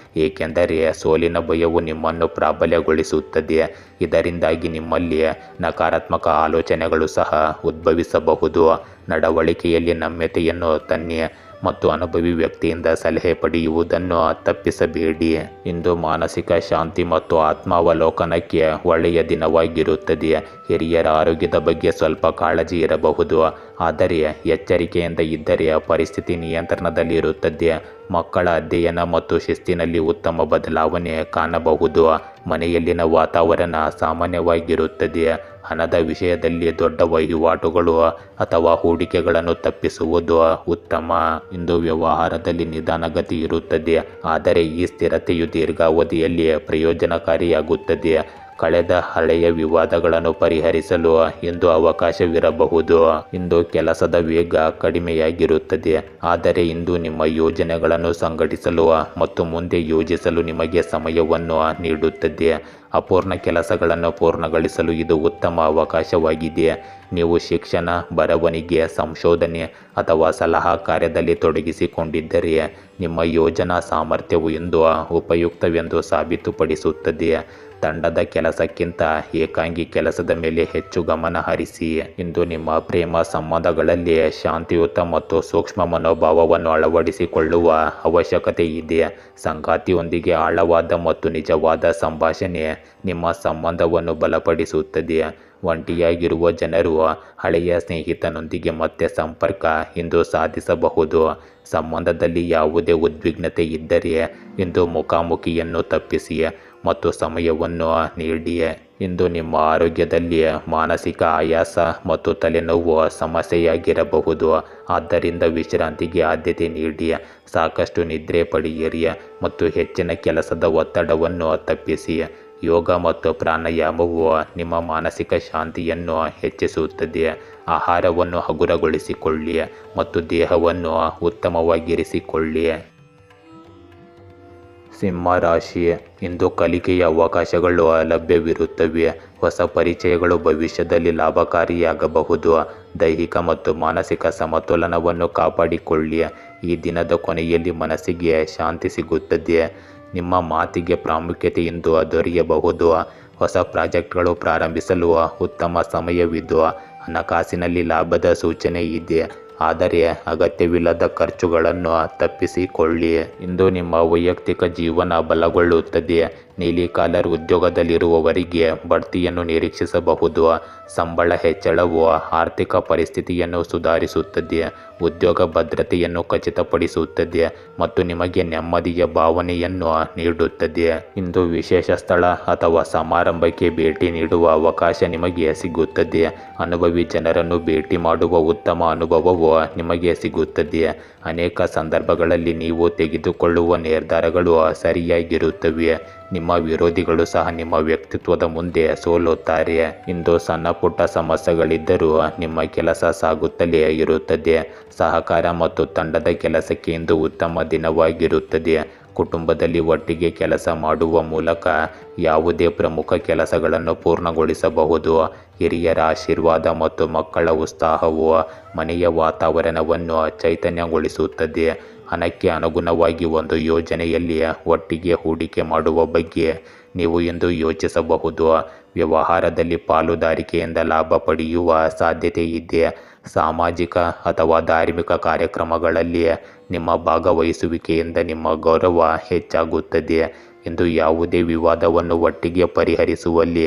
ಏಕೆಂದರೆ ಸೋಲಿನ ಭಯವು ನಿಮ್ಮನ್ನು ಪ್ರಾಬಲ್ಯಗೊಳಿಸುತ್ತದೆ. ಇದರಿಂದಾಗಿ ನಿಮ್ಮಲ್ಲಿ ನಕಾರಾತ್ಮಕ ಆಲೋಚನೆಗಳು ಸಹ ಉದ್ಭವಿಸಬಹುದು. ನಡವಳಿಕೆಯಲ್ಲಿ ನಮ್ಯತೆಯನ್ನು ತನ್ನಿ ಮತ್ತು ಅನುಭವಿ ವ್ಯಕ್ತಿಯಿಂದ ಸಲಹೆ ಪಡೆಯುವುದನ್ನು ತಪ್ಪಿಸಬೇಡಿ. ಇಂದು ಮಾನಸಿಕ ಶಾಂತಿ ಮತ್ತು ಆತ್ಮಾವಲೋಕನಕ್ಕೆ ಒಳ್ಳೆಯ ದಿನವಾಗಿರುತ್ತದೆ. ಹಿರಿಯರ ಆರೋಗ್ಯದ ಬಗ್ಗೆ ಸ್ವಲ್ಪ ಕಾಳಜಿ ಇರಬಹುದು, ಆದರೆ ಎಚ್ಚರಿಕೆಯಿಂದ ಇದ್ದರೆ ಪರಿಸ್ಥಿತಿ ನಿಯಂತ್ರಣದಲ್ಲಿರುತ್ತದೆ. ಮಕ್ಕಳ ಅಧ್ಯಯನ ಮತ್ತು ಶಿಸ್ತಿನಲ್ಲಿ ಉತ್ತಮ ಬದಲಾವಣೆ ಕಾಣಬಹುದು. ಮನೆಯಲ್ಲಿನ ವಾತಾವರಣ ಸಾಮಾನ್ಯವಾಗಿರುತ್ತದೆ. ಹಣದ ವಿಷಯದಲ್ಲಿ ದೊಡ್ಡ ವಹಿವಾಟುಗಳು ಅಥವಾ ಹೂಡಿಕೆಗಳನ್ನು ತಪ್ಪಿಸುವುದು ಉತ್ತಮ. ಇಂದು ವ್ಯವಹಾರದಲ್ಲಿ ನಿಧಾನಗತಿ ಇರುತ್ತದೆ, ಆದರೆ ಈ ಸ್ಥಿರತೆಯು ದೀರ್ಘಾವಧಿಯಲ್ಲಿ ಪ್ರಯೋಜನಕಾರಿಯಾಗುತ್ತದೆ. ಕಳೆದ ಹಳೆಯ ವಿವಾದಗಳನ್ನು ಪರಿಹರಿಸಲು ಇಂದು ಅವಕಾಶವಿರಬಹುದು. ಇಂದು ಕೆಲಸದ ವೇಗ ಕಡಿಮೆಯಾಗಿರುತ್ತದೆ, ಆದರೆ ಇಂದು ನಿಮ್ಮ ಯೋಜನೆಗಳನ್ನು ಸಂಘಟಿಸಲು ಮತ್ತು ಮುಂದೆ ಯೋಜಿಸಲು ನಿಮಗೆ ಸಮಯವನ್ನು ನೀಡುತ್ತದೆ. ಅಪೂರ್ಣ ಕೆಲಸಗಳನ್ನು ಪೂರ್ಣಗೊಳಿಸಲು ಇದು ಉತ್ತಮ ಅವಕಾಶವಾಗಿದೆ. ನೀವು ಶಿಕ್ಷಣ, ಬರವಣಿಗೆ, ಸಂಶೋಧನೆ ಅಥವಾ ಸಲಹಾ ಕಾರ್ಯದಲ್ಲಿ ತೊಡಗಿಸಿಕೊಂಡಿದ್ದರೆ ನಿಮ್ಮ ಯೋಜನಾ ಸಾಮರ್ಥ್ಯವು ಇಂದು ಉಪಯುಕ್ತವೆಂದು ಸಾಬೀತುಪಡಿಸುತ್ತದೆ. ತಂಡದ ಕೆಲಸಕ್ಕಿಂತ ಏಕಾಂಗಿ ಕೆಲಸದ ಮೇಲೆ ಹೆಚ್ಚು ಗಮನ ಹರಿಸಿ. ಇಂದು ನಿಮ್ಮ ಪ್ರೇಮ ಸಂಬಂಧಗಳಲ್ಲಿ ಶಾಂತಿಯುತ ಮತ್ತು ಸೂಕ್ಷ್ಮ ಮನೋಭಾವವನ್ನು ಅಳವಡಿಸಿಕೊಳ್ಳುವ ಅವಶ್ಯಕತೆ ಇದೆ. ಸಂಗಾತಿಯೊಂದಿಗೆ ಆಳವಾದ ಮತ್ತು ನಿಜವಾದ ಸಂಭಾಷಣೆ ನಿಮ್ಮ ಸಂಬಂಧವನ್ನು ಬಲಪಡಿಸುತ್ತದೆ. ಒಂಟಿಯಾಗಿರುವ ಜನರು ಹಳೆಯ ಸ್ನೇಹಿತನೊಂದಿಗೆ ಮತ್ತೆ ಸಂಪರ್ಕ ಇಂದು ಸಾಧಿಸಬಹುದು. ಸಂಬಂಧದಲ್ಲಿ ಯಾವುದೇ ಉದ್ವಿಗ್ನತೆ ಇದ್ದರೆ ಇಂದು ಮುಖಾಮುಖಿಯನ್ನು ತಪ್ಪಿಸಿ ಮತ್ತು ಸಮಯವನ್ನು ನೀಡಿ. ಇಂದು ನಿಮ್ಮ ಆರೋಗ್ಯದಲ್ಲಿ ಮಾನಸಿಕ ಆಯಾಸ ಮತ್ತು ತಲೆನೋವು ಸಮಸ್ಯೆಯಾಗಿರಬಹುದು, ಆದ್ದರಿಂದ ವಿಶ್ರಾಂತಿಗೆ ಆದ್ಯತೆ ನೀಡಿ. ಸಾಕಷ್ಟು ನಿದ್ರೆ ಪಡೆಯಿರಿ ಮತ್ತು ಹೆಚ್ಚಿನ ಕೆಲಸದ ಒತ್ತಡವನ್ನು ತಪ್ಪಿಸಿ. ಯೋಗ ಮತ್ತು ಪ್ರಾಣಾಯಾಮವು ನಿಮ್ಮ ಮಾನಸಿಕ ಶಾಂತಿಯನ್ನು ಹೆಚ್ಚಿಸುತ್ತದೆ. ಆಹಾರವನ್ನು ಹಗುರಗೊಳಿಸಿಕೊಳ್ಳಿ ಮತ್ತು ದೇಹವನ್ನು ಉತ್ತಮವಾಗಿರಿಸಿಕೊಳ್ಳಿ. ಸಿಂಹ ರಾಶಿ, ಇಂದು ಕಲಿಕೆಯ ಅವಕಾಶಗಳು ಲಭ್ಯವಿರುತ್ತವೆ. ಹೊಸ ಪರಿಚಯಗಳು ಭವಿಷ್ಯದಲ್ಲಿ ಲಾಭಕಾರಿಯಾಗಬಹುದು. ದೈಹಿಕ ಮತ್ತು ಮಾನಸಿಕ ಸಮತೋಲನವನ್ನು ಕಾಪಾಡಿಕೊಳ್ಳಿ. ಈ ದಿನದ ಕೊನೆಯಲ್ಲಿ ಮನಸ್ಸಿಗೆ ಶಾಂತಿ ಸಿಗುತ್ತದೆ. ನಿಮ್ಮ ಮಾತಿಗೆ ಪ್ರಾಮುಖ್ಯತೆ ಇಂದು ದೊರೆಯಬಹುದು. ಹೊಸ ಪ್ರಾಜೆಕ್ಟ್ಗಳು ಪ್ರಾರಂಭಿಸಲು ಉತ್ತಮ ಸಮಯವಿದ್ದು ಹಣಕಾಸಿನಲ್ಲಿ ಲಾಭದ ಸೂಚನೆ ಇದೆ. ಆದರೆ ಅಗತ್ಯವಿಲ್ಲದ ಖರ್ಚುಗಳನ್ನು ತಪ್ಪಿಸಿಕೊಳ್ಳಿ. ಇಂದು ನಿಮ್ಮ ವೈಯಕ್ತಿಕ ಜೀವನ ಬಲಗೊಳ್ಳುತ್ತದೆ. ನೀಲಿ ಕಾಲರ್ ಉದ್ಯೋಗದಲ್ಲಿರುವವರಿಗೆ ಬಡ್ತಿಯನ್ನು ನಿರೀಕ್ಷಿಸಬಹುದು. ಸಂಬಳ ಹೆಚ್ಚಳವು ಆರ್ಥಿಕ ಪರಿಸ್ಥಿತಿಯನ್ನು ಸುಧಾರಿಸುತ್ತದೆ, ಉದ್ಯೋಗ ಭದ್ರತೆಯನ್ನು ಖಚಿತಪಡಿಸುತ್ತದೆ ಮತ್ತು ನಿಮಗೆ ನೆಮ್ಮದಿಯ ಭಾವನೆಯನ್ನು ನೀಡುತ್ತದೆ. ಇಂದು ವಿಶೇಷ ಸ್ಥಳ ಅಥವಾ ಸಮಾರಂಭಕ್ಕೆ ಭೇಟಿ ನೀಡುವ ಅವಕಾಶ ನಿಮಗೆ ಸಿಗುತ್ತದೆ. ಅನುಭವಿ ಜನರನ್ನು ಭೇಟಿ ಮಾಡುವ ಉತ್ತಮ ಅನುಭವವು ನಿಮಗೆ ಸಿಗುತ್ತದೆ. ಅನೇಕ ಸಂದರ್ಭಗಳಲ್ಲಿ ನೀವು ತೆಗೆದುಕೊಳ್ಳುವ ನಿರ್ಧಾರಗಳು ಸರಿಯಾಗಿರುತ್ತವೆ. ನಿಮ್ಮ ವಿರೋಧಿಗಳು ಸಹ ನಿಮ್ಮ ವ್ಯಕ್ತಿತ್ವದ ಮುಂದೆ ಸೋಲುತ್ತಾರೆ. ಇಂದು ಸಣ್ಣ ಪುಟ್ಟ ಸಮಸ್ಯೆಗಳಿದ್ದರೂ ನಿಮ್ಮ ಕೆಲಸ ಸಾಗುತ್ತಲೇ ಇರುತ್ತದೆ. ಸಹಕಾರ ಮತ್ತು ತಂಡದ ಕೆಲಸಕ್ಕೆ ಇಂದು ಉತ್ತಮ ದಿನವಾಗಿರುತ್ತದೆ. ಕುಟುಂಬದಲ್ಲಿ ಒಟ್ಟಿಗೆ ಕೆಲಸ ಮಾಡುವ ಮೂಲಕ ಯಾವುದೇ ಪ್ರಮುಖ ಕೆಲಸಗಳನ್ನು ಪೂರ್ಣಗೊಳಿಸಬಹುದು. ಹಿರಿಯರ ಆಶೀರ್ವಾದ ಮತ್ತು ಮಕ್ಕಳ ಉತ್ಸಾಹವು ಮನೆಯ ವಾತಾವರಣವನ್ನು ಚೈತನ್ಯಗೊಳಿಸುತ್ತದೆ. ಹಣಕ್ಕೆ ಅನುಗುಣವಾಗಿ ಒಂದು ಯೋಜನೆಯಲ್ಲಿ ಒಟ್ಟಿಗೆ ಹೂಡಿಕೆ ಮಾಡುವ ಬಗ್ಗೆ ನೀವು ಇಂದು ಯೋಚಿಸಬಹುದು. ವ್ಯವಹಾರದಲ್ಲಿ ಪಾಲುದಾರಿಕೆಯಿಂದ ಲಾಭ ಪಡೆಯುವ ಸಾಧ್ಯತೆ ಇದೆ. ಸಾಮಾಜಿಕ ಅಥವಾ ಧಾರ್ಮಿಕ ಕಾರ್ಯಕ್ರಮಗಳಲ್ಲಿ ನಿಮ್ಮ ಭಾಗವಹಿಸುವಿಕೆಯಿಂದ ನಿಮ್ಮ ಗೌರವ ಹೆಚ್ಚಾಗುತ್ತದೆ. ಇಂದು ಯಾವುದೇ ವಿವಾದವನ್ನು ಒಟ್ಟಿಗೆ ಪರಿಹರಿಸುವಲ್ಲಿ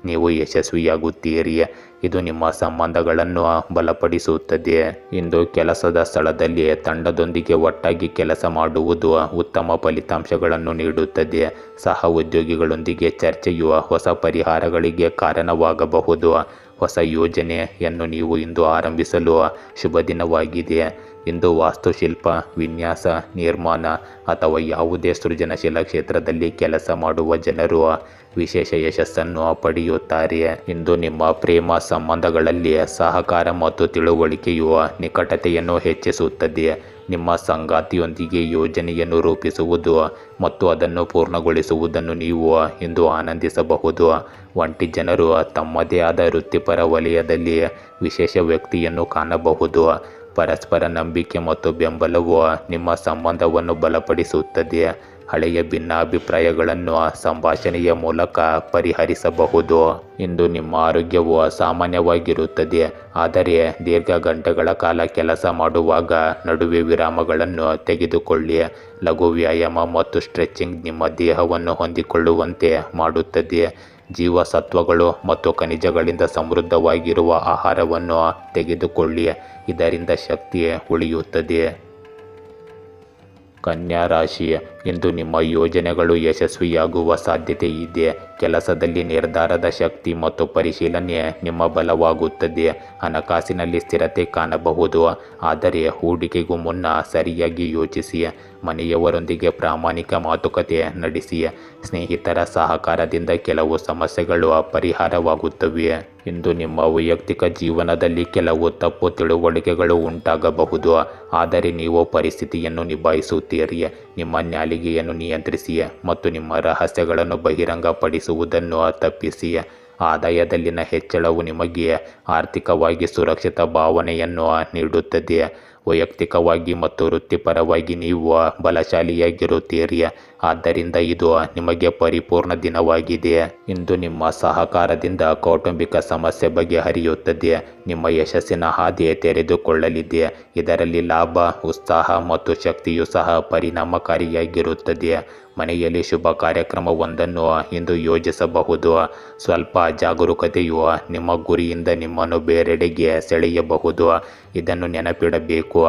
ನೀವು ಯಶಸ್ವಿಯಾಗುತ್ತೀರಿ. ಇದು ನಿಮ್ಮ ಸಂಬಂಧಗಳನ್ನು ಬಲಪಡಿಸುತ್ತದೆ. ಇಂದು ಕೆಲಸದ ಸ್ಥಳದಲ್ಲಿ ತಂಡದೊಂದಿಗೆ ಒಟ್ಟಾಗಿ ಕೆಲಸ ಮಾಡುವುದು ಉತ್ತಮ ಫಲಿತಾಂಶಗಳನ್ನು ನೀಡುತ್ತದೆ. ಸಹ ಉದ್ಯೋಗಿಗಳೊಂದಿಗೆ ಚರ್ಚೆಯು ಹೊಸ ಪರಿಹಾರಗಳಿಗೆ ಕಾರಣವಾಗಬಹುದು. ಹೊಸ ಯೋಜನೆಯನ್ನು ನೀವು ಇಂದು ಆರಂಭಿಸಲು ಶುಭ ದಿನವಾಗಿದೆ. ಇಂದು ವಾಸ್ತುಶಿಲ್ಪ, ವಿನ್ಯಾಸ, ನಿರ್ಮಾಣ ಅಥವಾ ಯಾವುದೇ ಸೃಜನಶೀಲ ಕ್ಷೇತ್ರದಲ್ಲಿ ಕೆಲಸ ಮಾಡುವ ಜನರು ವಿಶೇಷ ಯಶಸ್ಸನ್ನು ಪಡೆಯುತ್ತಾರೆ. ಇಂದು ನಿಮ್ಮ ಪ್ರೇಮ ಸಂಬಂಧಗಳಲ್ಲಿ ಸಹಕಾರ ಮತ್ತು ತಿಳುವಳಿಕೆಯು ನಿಕಟತೆಯನ್ನು ಹೆಚ್ಚಿಸುತ್ತದೆ. ನಿಮ್ಮ ಸಂಗಾತಿಯೊಂದಿಗೆ ಯೋಜನೆಯನ್ನು ರೂಪಿಸುವುದು ಮತ್ತು ಅದನ್ನು ಪೂರ್ಣಗೊಳಿಸುವುದನ್ನು ನೀವು ಇಂದು ಆನಂದಿಸಬಹುದು. ಒಂಟಿ ಜನರು ತಮ್ಮದೇ ಆದ ವೃತ್ತಿಪರ ವಲಯದಲ್ಲಿ ವಿಶೇಷ ವ್ಯಕ್ತಿಯನ್ನು ಕಾಣಬಹುದು. ಪರಸ್ಪರ ನಂಬಿಕೆ ಮತ್ತು ಬೆಂಬಲವು ನಿಮ್ಮ ಸಂಬಂಧವನ್ನು ಬಲಪಡಿಸುತ್ತದೆ. ಹಳೆಯ ಭಿನ್ನಾಭಿಪ್ರಾಯಗಳನ್ನು ಸಂಭಾಷಣೆಯ ಮೂಲಕ ಪರಿಹರಿಸಬಹುದು. ಇಂದು ನಿಮ್ಮ ಆರೋಗ್ಯವು ಸಾಮಾನ್ಯವಾಗಿರುತ್ತದೆ, ಆದರೆ ದೀರ್ಘ ಗಂಟೆಗಳ ಕಾಲ ಕೆಲಸ ಮಾಡುವಾಗ ನಡುವೆ ವಿರಾಮಗಳನ್ನು ತೆಗೆದುಕೊಳ್ಳಿ. ಲಘು ವ್ಯಾಯಾಮ ಮತ್ತು ಸ್ಟ್ರೆಚಿಂಗ್ ನಿಮ್ಮ ದೇಹವನ್ನು ಹೊಂದಿಕೊಳ್ಳುವಂತೆ ಮಾಡುತ್ತದೆ. ಜೀವಸತ್ವಗಳು ಮತ್ತು ಖನಿಜಗಳಿಂದ ಸಮೃದ್ಧವಾಗಿರುವ ಆಹಾರವನ್ನು ತೆಗೆದುಕೊಳ್ಳಿ, ಇದರಿಂದ ಶಕ್ತಿ ಉಳಿಯುತ್ತದೆ. ಕನ್ಯಾ ರಾಶಿ, ಇಂದು ನಿಮ್ಮ ಯೋಜನೆಗಳು ಯಶಸ್ವಿಯಾಗುವ ಸಾಧ್ಯತೆ ಇದೆ. ಕೆಲಸದಲ್ಲಿ ನಿರ್ಧಾರದ ಶಕ್ತಿ ಮತ್ತು ಪರಿಶೀಲನೆ ನಿಮ್ಮ ಬಲವಾಗುತ್ತದೆ. ಹಣಕಾಸಿನಲ್ಲಿ ಸ್ಥಿರತೆ ಕಾಣಬಹುದು, ಆದರೆ ಹೂಡಿಕೆಗೂ ಮುನ್ನ ಸರಿಯಾಗಿ ಯೋಚಿಸಿ. ಮನೆಯವರೊಂದಿಗೆ ಪ್ರಾಮಾಣಿಕ ಮಾತುಕತೆ ನಡೆಸಿ. ಸ್ನೇಹಿತರ ಸಹಕಾರದಿಂದ ಕೆಲವು ಸಮಸ್ಯೆಗಳು ಪರಿಹಾರವಾಗುತ್ತವೆ. ಇಂದು ನಿಮ್ಮ ವೈಯಕ್ತಿಕ ಜೀವನದಲ್ಲಿ ಕೆಲವು ತಪ್ಪು ತಿಳುವಳಿಕೆಗಳು ಉಂಟಾಗಬಹುದು, ಆದರೆ ನೀವು ಪರಿಸ್ಥಿತಿಯನ್ನು ನಿಭಾಯಿಸುತ್ತೀರಿ. ನಿಮ್ಮ ನಾಲಿಗೆಯನ್ನು ನಿಯಂತ್ರಿಸಿ ಮತ್ತು ನಿಮ್ಮ ರಹಸ್ಯಗಳನ್ನು ಬಹಿರಂಗಪಡಿಸುವುದನ್ನು ತಪ್ಪಿಸಿ. ಆದಾಯದಲ್ಲಿನ ಹೆಚ್ಚಳವು ನಿಮಗೆ ಆರ್ಥಿಕವಾಗಿ ಸುರಕ್ಷಿತ ಭಾವನೆಯನ್ನು ನೀಡುತ್ತದೆ. ವೈಯಕ್ತಿಕವಾಗಿ ಮತ್ತು ವೃತ್ತಿಪರವಾಗಿ ನೀವು ಬಲಶಾಲಿಯಾಗಿರುತ್ತೀರಿ, ಆದ್ದರಿಂದ ಇದು ನಿಮಗೆ ಪರಿಪೂರ್ಣ ದಿನವಾಗಿದೆ. ಇಂದು ನಿಮ್ಮ ಸಹಕಾರದಿಂದ ಕೌಟುಂಬಿಕ ಸಮಸ್ಯೆ ಬಗೆಹರಿಯುತ್ತದೆ. ನಿಮ್ಮ ಯಶಸ್ಸಿನ ಹಾದಿ ತೆರೆದುಕೊಳ್ಳಲಿದೆ. ಇದರಲ್ಲಿ ಲಾಭ, ಉತ್ಸಾಹ ಮತ್ತು ಶಕ್ತಿಯು ಸಹ ಪರಿಣಾಮಕಾರಿಯಾಗಿರುತ್ತದೆ. ಮನೆಯಲ್ಲಿ ಶುಭ ಕಾರ್ಯಕ್ರಮವೊಂದನ್ನು ಇಂದು ಯೋಜಿಸಬಹುದು. ಸ್ವಲ್ಪ ಜಾಗರೂಕತೆಯು ನಿಮ್ಮ ಗುರಿಯಿಂದ ನಿಮ್ಮನ್ನು ಬೇರೆಡೆಗೆ ಸೆಳೆಯಬಹುದು. ಇದನ್ನು ನೆನಪಿಡಬೇಕು.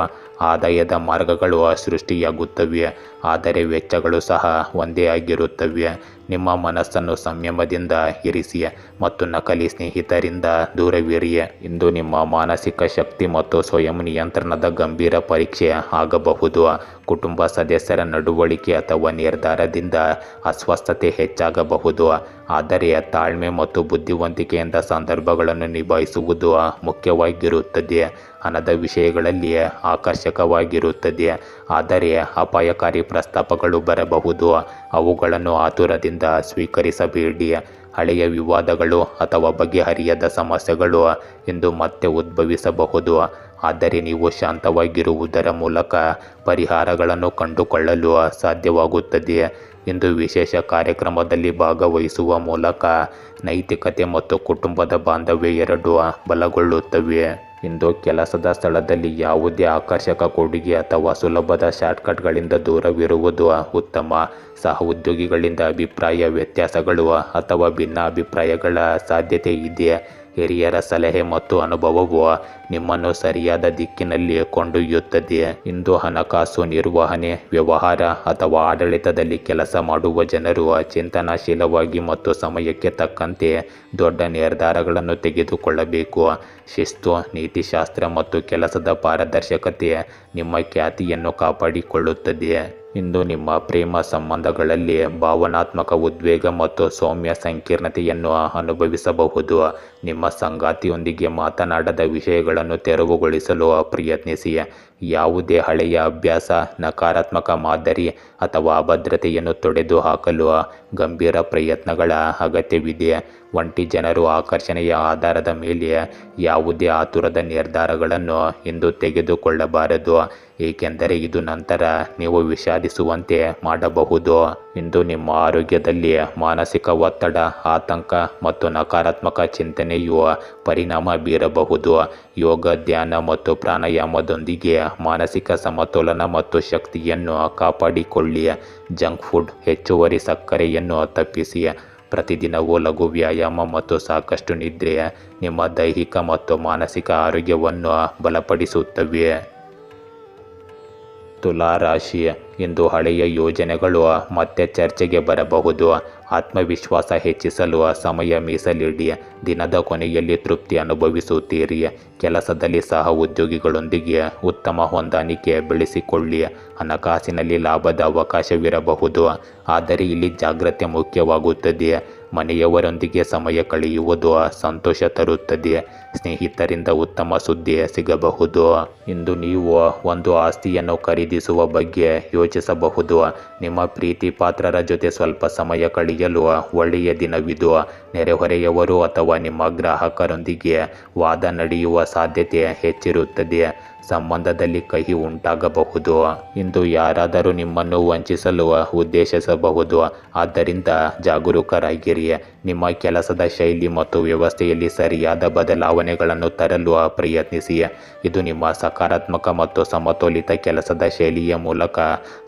ಆದಾಯದ ಮಾರ್ಗಗಳು ಸೃಷ್ಟಿಯಾಗುತ್ತವೆ, ಆದರೆ ವೆಚ್ಚಗಳು ಸಹ ಒಂದೇ ಆಗಿರುತ್ತವೆ. ನಿಮ್ಮ ಮನಸ್ಸನ್ನು ಸಂಯಮದಿಂದ ಇರಿಸಿ ಮತ್ತು ನಕಲಿ ಸ್ನೇಹಿತರಿಂದ ದೂರವಿರಿ. ಇಂದು ನಿಮ್ಮ ಮಾನಸಿಕ ಶಕ್ತಿ ಮತ್ತು ಸ್ವಯಂ ನಿಯಂತ್ರಣದ ಗಂಭೀರ ಪರೀಕ್ಷೆ ಆಗಬಹುದು. ಕುಟುಂಬ ಸದಸ್ಯರ ನಡವಳಿಕೆ ಅಥವಾ ನಿರ್ಧಾರದಿಂದ ಅಸ್ವಸ್ಥತೆ ಹೆಚ್ಚಾಗಬಹುದು, ಆದರೆ ತಾಳ್ಮೆ ಮತ್ತು ಬುದ್ಧಿವಂತಿಕೆಯಿಂದ ಸಂದರ್ಭಗಳನ್ನು ನಿಭಾಯಿಸುವುದು ಮುಖ್ಯವಾಗಿರುತ್ತದೆ. ಹಣದ ವಿಷಯಗಳಲ್ಲಿ ಆಕರ್ಷಕವಾಗಿರುತ್ತದೆ, ಆದರೆ ಅಪಾಯಕಾರಿ ಪ್ರಸ್ತಾಪಗಳು ಬರಬಹುದು. ಅವುಗಳನ್ನು ಆತುರದಿಂದ ಸ್ವೀಕರಿಸಬೇಡಿ. ಹಳೆಯ ವಿವಾದಗಳು ಅಥವಾ ಬಗೆಹರಿಯದ ಸಮಸ್ಯೆಗಳು ಇಂದು ಮತ್ತೆ ಉದ್ಭವಿಸಬಹುದು, ಆದರೆ ನೀವು ಶಾಂತವಾಗಿರುವುದರ ಮೂಲಕ ಪರಿಹಾರಗಳನ್ನು ಕಂಡುಕೊಳ್ಳಲು ಸಾಧ್ಯವಾಗುತ್ತದೆ. ಇಂದು ವಿಶೇಷ ಕಾರ್ಯಕ್ರಮದಲ್ಲಿ ಭಾಗವಹಿಸುವ ಮೂಲಕ ನೈತಿಕತೆ ಮತ್ತು ಕುಟುಂಬದ ಬಾಂಧವ್ಯ ಎರಡೂ ಬಲಗೊಳ್ಳುತ್ತವೆ. ಇಂದು ಕೆಲಸದ ಸ್ಥಳದಲ್ಲಿ ಯಾವುದೇ ಆಕರ್ಷಕ ಕೊಡುಗೆ ಅಥವಾ ಸುಲಭದ ಶಾರ್ಟ್ಕಟ್ಗಳಿಂದ ದೂರವಿರುವುದು ಉತ್ತಮ. ಸಹ ಉದ್ಯೋಗಿಗಳಿಂದ ಅಭಿಪ್ರಾಯ ವ್ಯತ್ಯಾಸಗಳು ಅಥವಾ ಭಿನ್ನಾಭಿಪ್ರಾಯಗಳ ಸಾಧ್ಯತೆ ಇದೆ. ಹಿರಿಯರ ಸಲಹೆ ಮತ್ತು ಅನುಭವವು ನಿಮ್ಮನ್ನು ಸರಿಯಾದ ದಿಕ್ಕಿನಲ್ಲಿ ಕೊಂಡೊಯ್ಯುತ್ತದೆ. ಇಂದು ಹಣಕಾಸು ನಿರ್ವಹಣೆ, ವ್ಯವಹಾರ ಅಥವಾ ಆಡಳಿತದಲ್ಲಿ ಕೆಲಸ ಮಾಡುವ ಜನರು ಚಿಂತನಾಶೀಲವಾಗಿ ಮತ್ತು ಸಮಯಕ್ಕೆ ತಕ್ಕಂತೆ ದೊಡ್ಡ ನಿರ್ಧಾರಗಳನ್ನು ತೆಗೆದುಕೊಳ್ಳಬೇಕು. ಶಿಸ್ತು, ನೀತಿಶಾಸ್ತ್ರ ಮತ್ತು ಕೆಲಸದ ಪಾರದರ್ಶಕತೆ ನಿಮ್ಮ ಖ್ಯಾತಿಯನ್ನು ಕಾಪಾಡಿಕೊಳ್ಳುತ್ತದೆ. ಇಂದು ನಿಮ್ಮ ಪ್ರೇಮ ಸಂಬಂಧಗಳಲ್ಲಿ ಭಾವನಾತ್ಮಕ ಉದ್ವೇಗ ಮತ್ತು ಸೌಮ್ಯ ಸಂಕೀರ್ಣತೆಯನ್ನು ಅನುಭವಿಸಬಹುದು. ನಿಮ್ಮ ಸಂಗಾತಿಯೊಂದಿಗೆ ಮಾತನಾಡದ ವಿಷಯಗಳನ್ನು ತೆರವುಗೊಳಿಸಲು ಪ್ರಯತ್ನಿಸಿ. ಯಾವುದೇ ಹಳೆಯ ಅಭ್ಯಾಸ, ನಕಾರಾತ್ಮಕ ಮಾದರಿ ಅಥವಾ ಅಭದ್ರತೆಯನ್ನು ತೊಡೆದುಹಾಕಲು ಗಂಭೀರ ಪ್ರಯತ್ನಗಳ ಅಗತ್ಯವಿದೆ. ಒಂಟಿ ಜನರು ಆಕರ್ಷಣೆಯ ಆಧಾರದ ಮೇಲೆ ಯಾವುದೇ ಆತುರದ ನಿರ್ಧಾರಗಳನ್ನು ಇಂದು ತೆಗೆದುಕೊಳ್ಳಬಾರದು, ಏಕೆಂದರೆ ಇದು ನಂತರ ನೀವು ವಿಷಾದಿಸುವಂತೆ ಮಾಡಬಹುದು. ಇಂದು ನಿಮ್ಮ ಆರೋಗ್ಯದಲ್ಲಿ ಮಾನಸಿಕ ಒತ್ತಡ, ಆತಂಕ ಮತ್ತು ನಕಾರಾತ್ಮಕ ಚಿಂತನೆಯು ಪರಿಣಾಮ ಬೀರಬಹುದು. ಯೋಗ, ಧ್ಯಾನ ಮತ್ತು ಪ್ರಾಣಾಯಾಮದೊಂದಿಗೆ ಮಾನಸಿಕ ಸಮತೋಲನ ಮತ್ತು ಶಕ್ತಿಯನ್ನು ಕಾಪಾಡಿಕೊಳ್ಳಿ. ಜಂಕ್ ಫುಡ್, ಹೆಚ್ಚುವರಿ ಸಕ್ಕರೆಯನ್ನು ತಪ್ಪಿಸಿ. ಪ್ರತಿದಿನವೂ ಲಘು ವ್ಯಾಯಾಮ ಮತ್ತು ಸಾಕಷ್ಟು ನಿದ್ರೆ ನಿಮ್ಮ ದೈಹಿಕ ಮತ್ತು ಮಾನಸಿಕ ಆರೋಗ್ಯವನ್ನು ಬಲಪಡಿಸುತ್ತವೆ. ತುಲಾ ರಾಶಿ, ಇಂದು ಹಳೆಯ ಯೋಜನೆಗಳು ಮತ್ತೆ ಚರ್ಚೆಗೆ ಬರಬಹುದು. ಆತ್ಮವಿಶ್ವಾಸ ಹೆಚ್ಚಿಸಲು ಸಮಯ ಮೀಸಲಿಡಿ. ದಿನದ ಕೊನೆಯಲ್ಲಿ ತೃಪ್ತಿ ಅನುಭವಿಸುತ್ತೀರಿ. ಕೆಲಸದಲ್ಲಿ ಸಹ ಉದ್ಯೋಗಿಗಳೊಂದಿಗೆ ಉತ್ತಮ ಹೊಂದಾಣಿಕೆ ಬೆಳೆಸಿಕೊಳ್ಳಿ. ಹಣಕಾಸಿನಲ್ಲಿ ಲಾಭದ ಅವಕಾಶವಿರಬಹುದು, ಆದರೆ ಇಲ್ಲಿ ಜಾಗ್ರತೆ ಮುಖ್ಯವಾಗುತ್ತದೆ. ಮನೆಯವರೊಂದಿಗೆ ಸಮಯ ಕಳೆಯುವುದು ಸಂತೋಷ ತರುತ್ತದೆ. ಸ್ನೇಹಿತರಿಂದ ಉತ್ತಮ ಸುದ್ದಿ ಸಿಗಬಹುದು. ಇಂದು ನೀವು ಒಂದು ಆಸ್ತಿಯನ್ನು ಖರೀದಿಸುವ ಬಗ್ಗೆ ಯೋಚಿಸಬಹುದು. ನಿಮ್ಮ ಪ್ರೀತಿ ಪಾತ್ರರ ಜೊತೆ ಸ್ವಲ್ಪ ಸಮಯ ಕಳೆಯಲು ಒಳ್ಳೆಯ ದಿನವಿದು. ನೆರೆಹೊರೆಯವರು ಅಥವಾ ನಿಮ್ಮ ಗ್ರಾಹಕರೊಂದಿಗೆ ವಾದ ನಡೆಯುವ ಸಾಧ್ಯತೆ ಹೆಚ್ಚಿರುತ್ತದೆ. ಸಂಬಂಧದಲ್ಲಿ ಕಹಿ ಉಂಟಾಗಬಹುದು. ಇಂದು ಯಾರಾದರೂ ನಿಮ್ಮನ್ನು ವಂಚಿಸಲು ಉದ್ದೇಶಿಸಬಹುದು, ಆದ್ದರಿಂದ ಜಾಗರೂಕರಾಗಿರಿ. ನಿಮ್ಮ ಕೆಲಸದ ಶೈಲಿ ಮತ್ತು ವ್ಯವಸ್ಥೆಯಲ್ಲಿ ಸರಿಯಾದ ಬದಲಾವಣೆಗಳನ್ನು ತರಲು ಪ್ರಯತ್ನಿಸಿ. ಇದು ನಿಮ್ಮ ಸಕಾರಾತ್ಮಕ ಮತ್ತು ಸಮತೋಲಿತ ಕೆಲಸದ ಶೈಲಿಯ ಮೂಲಕ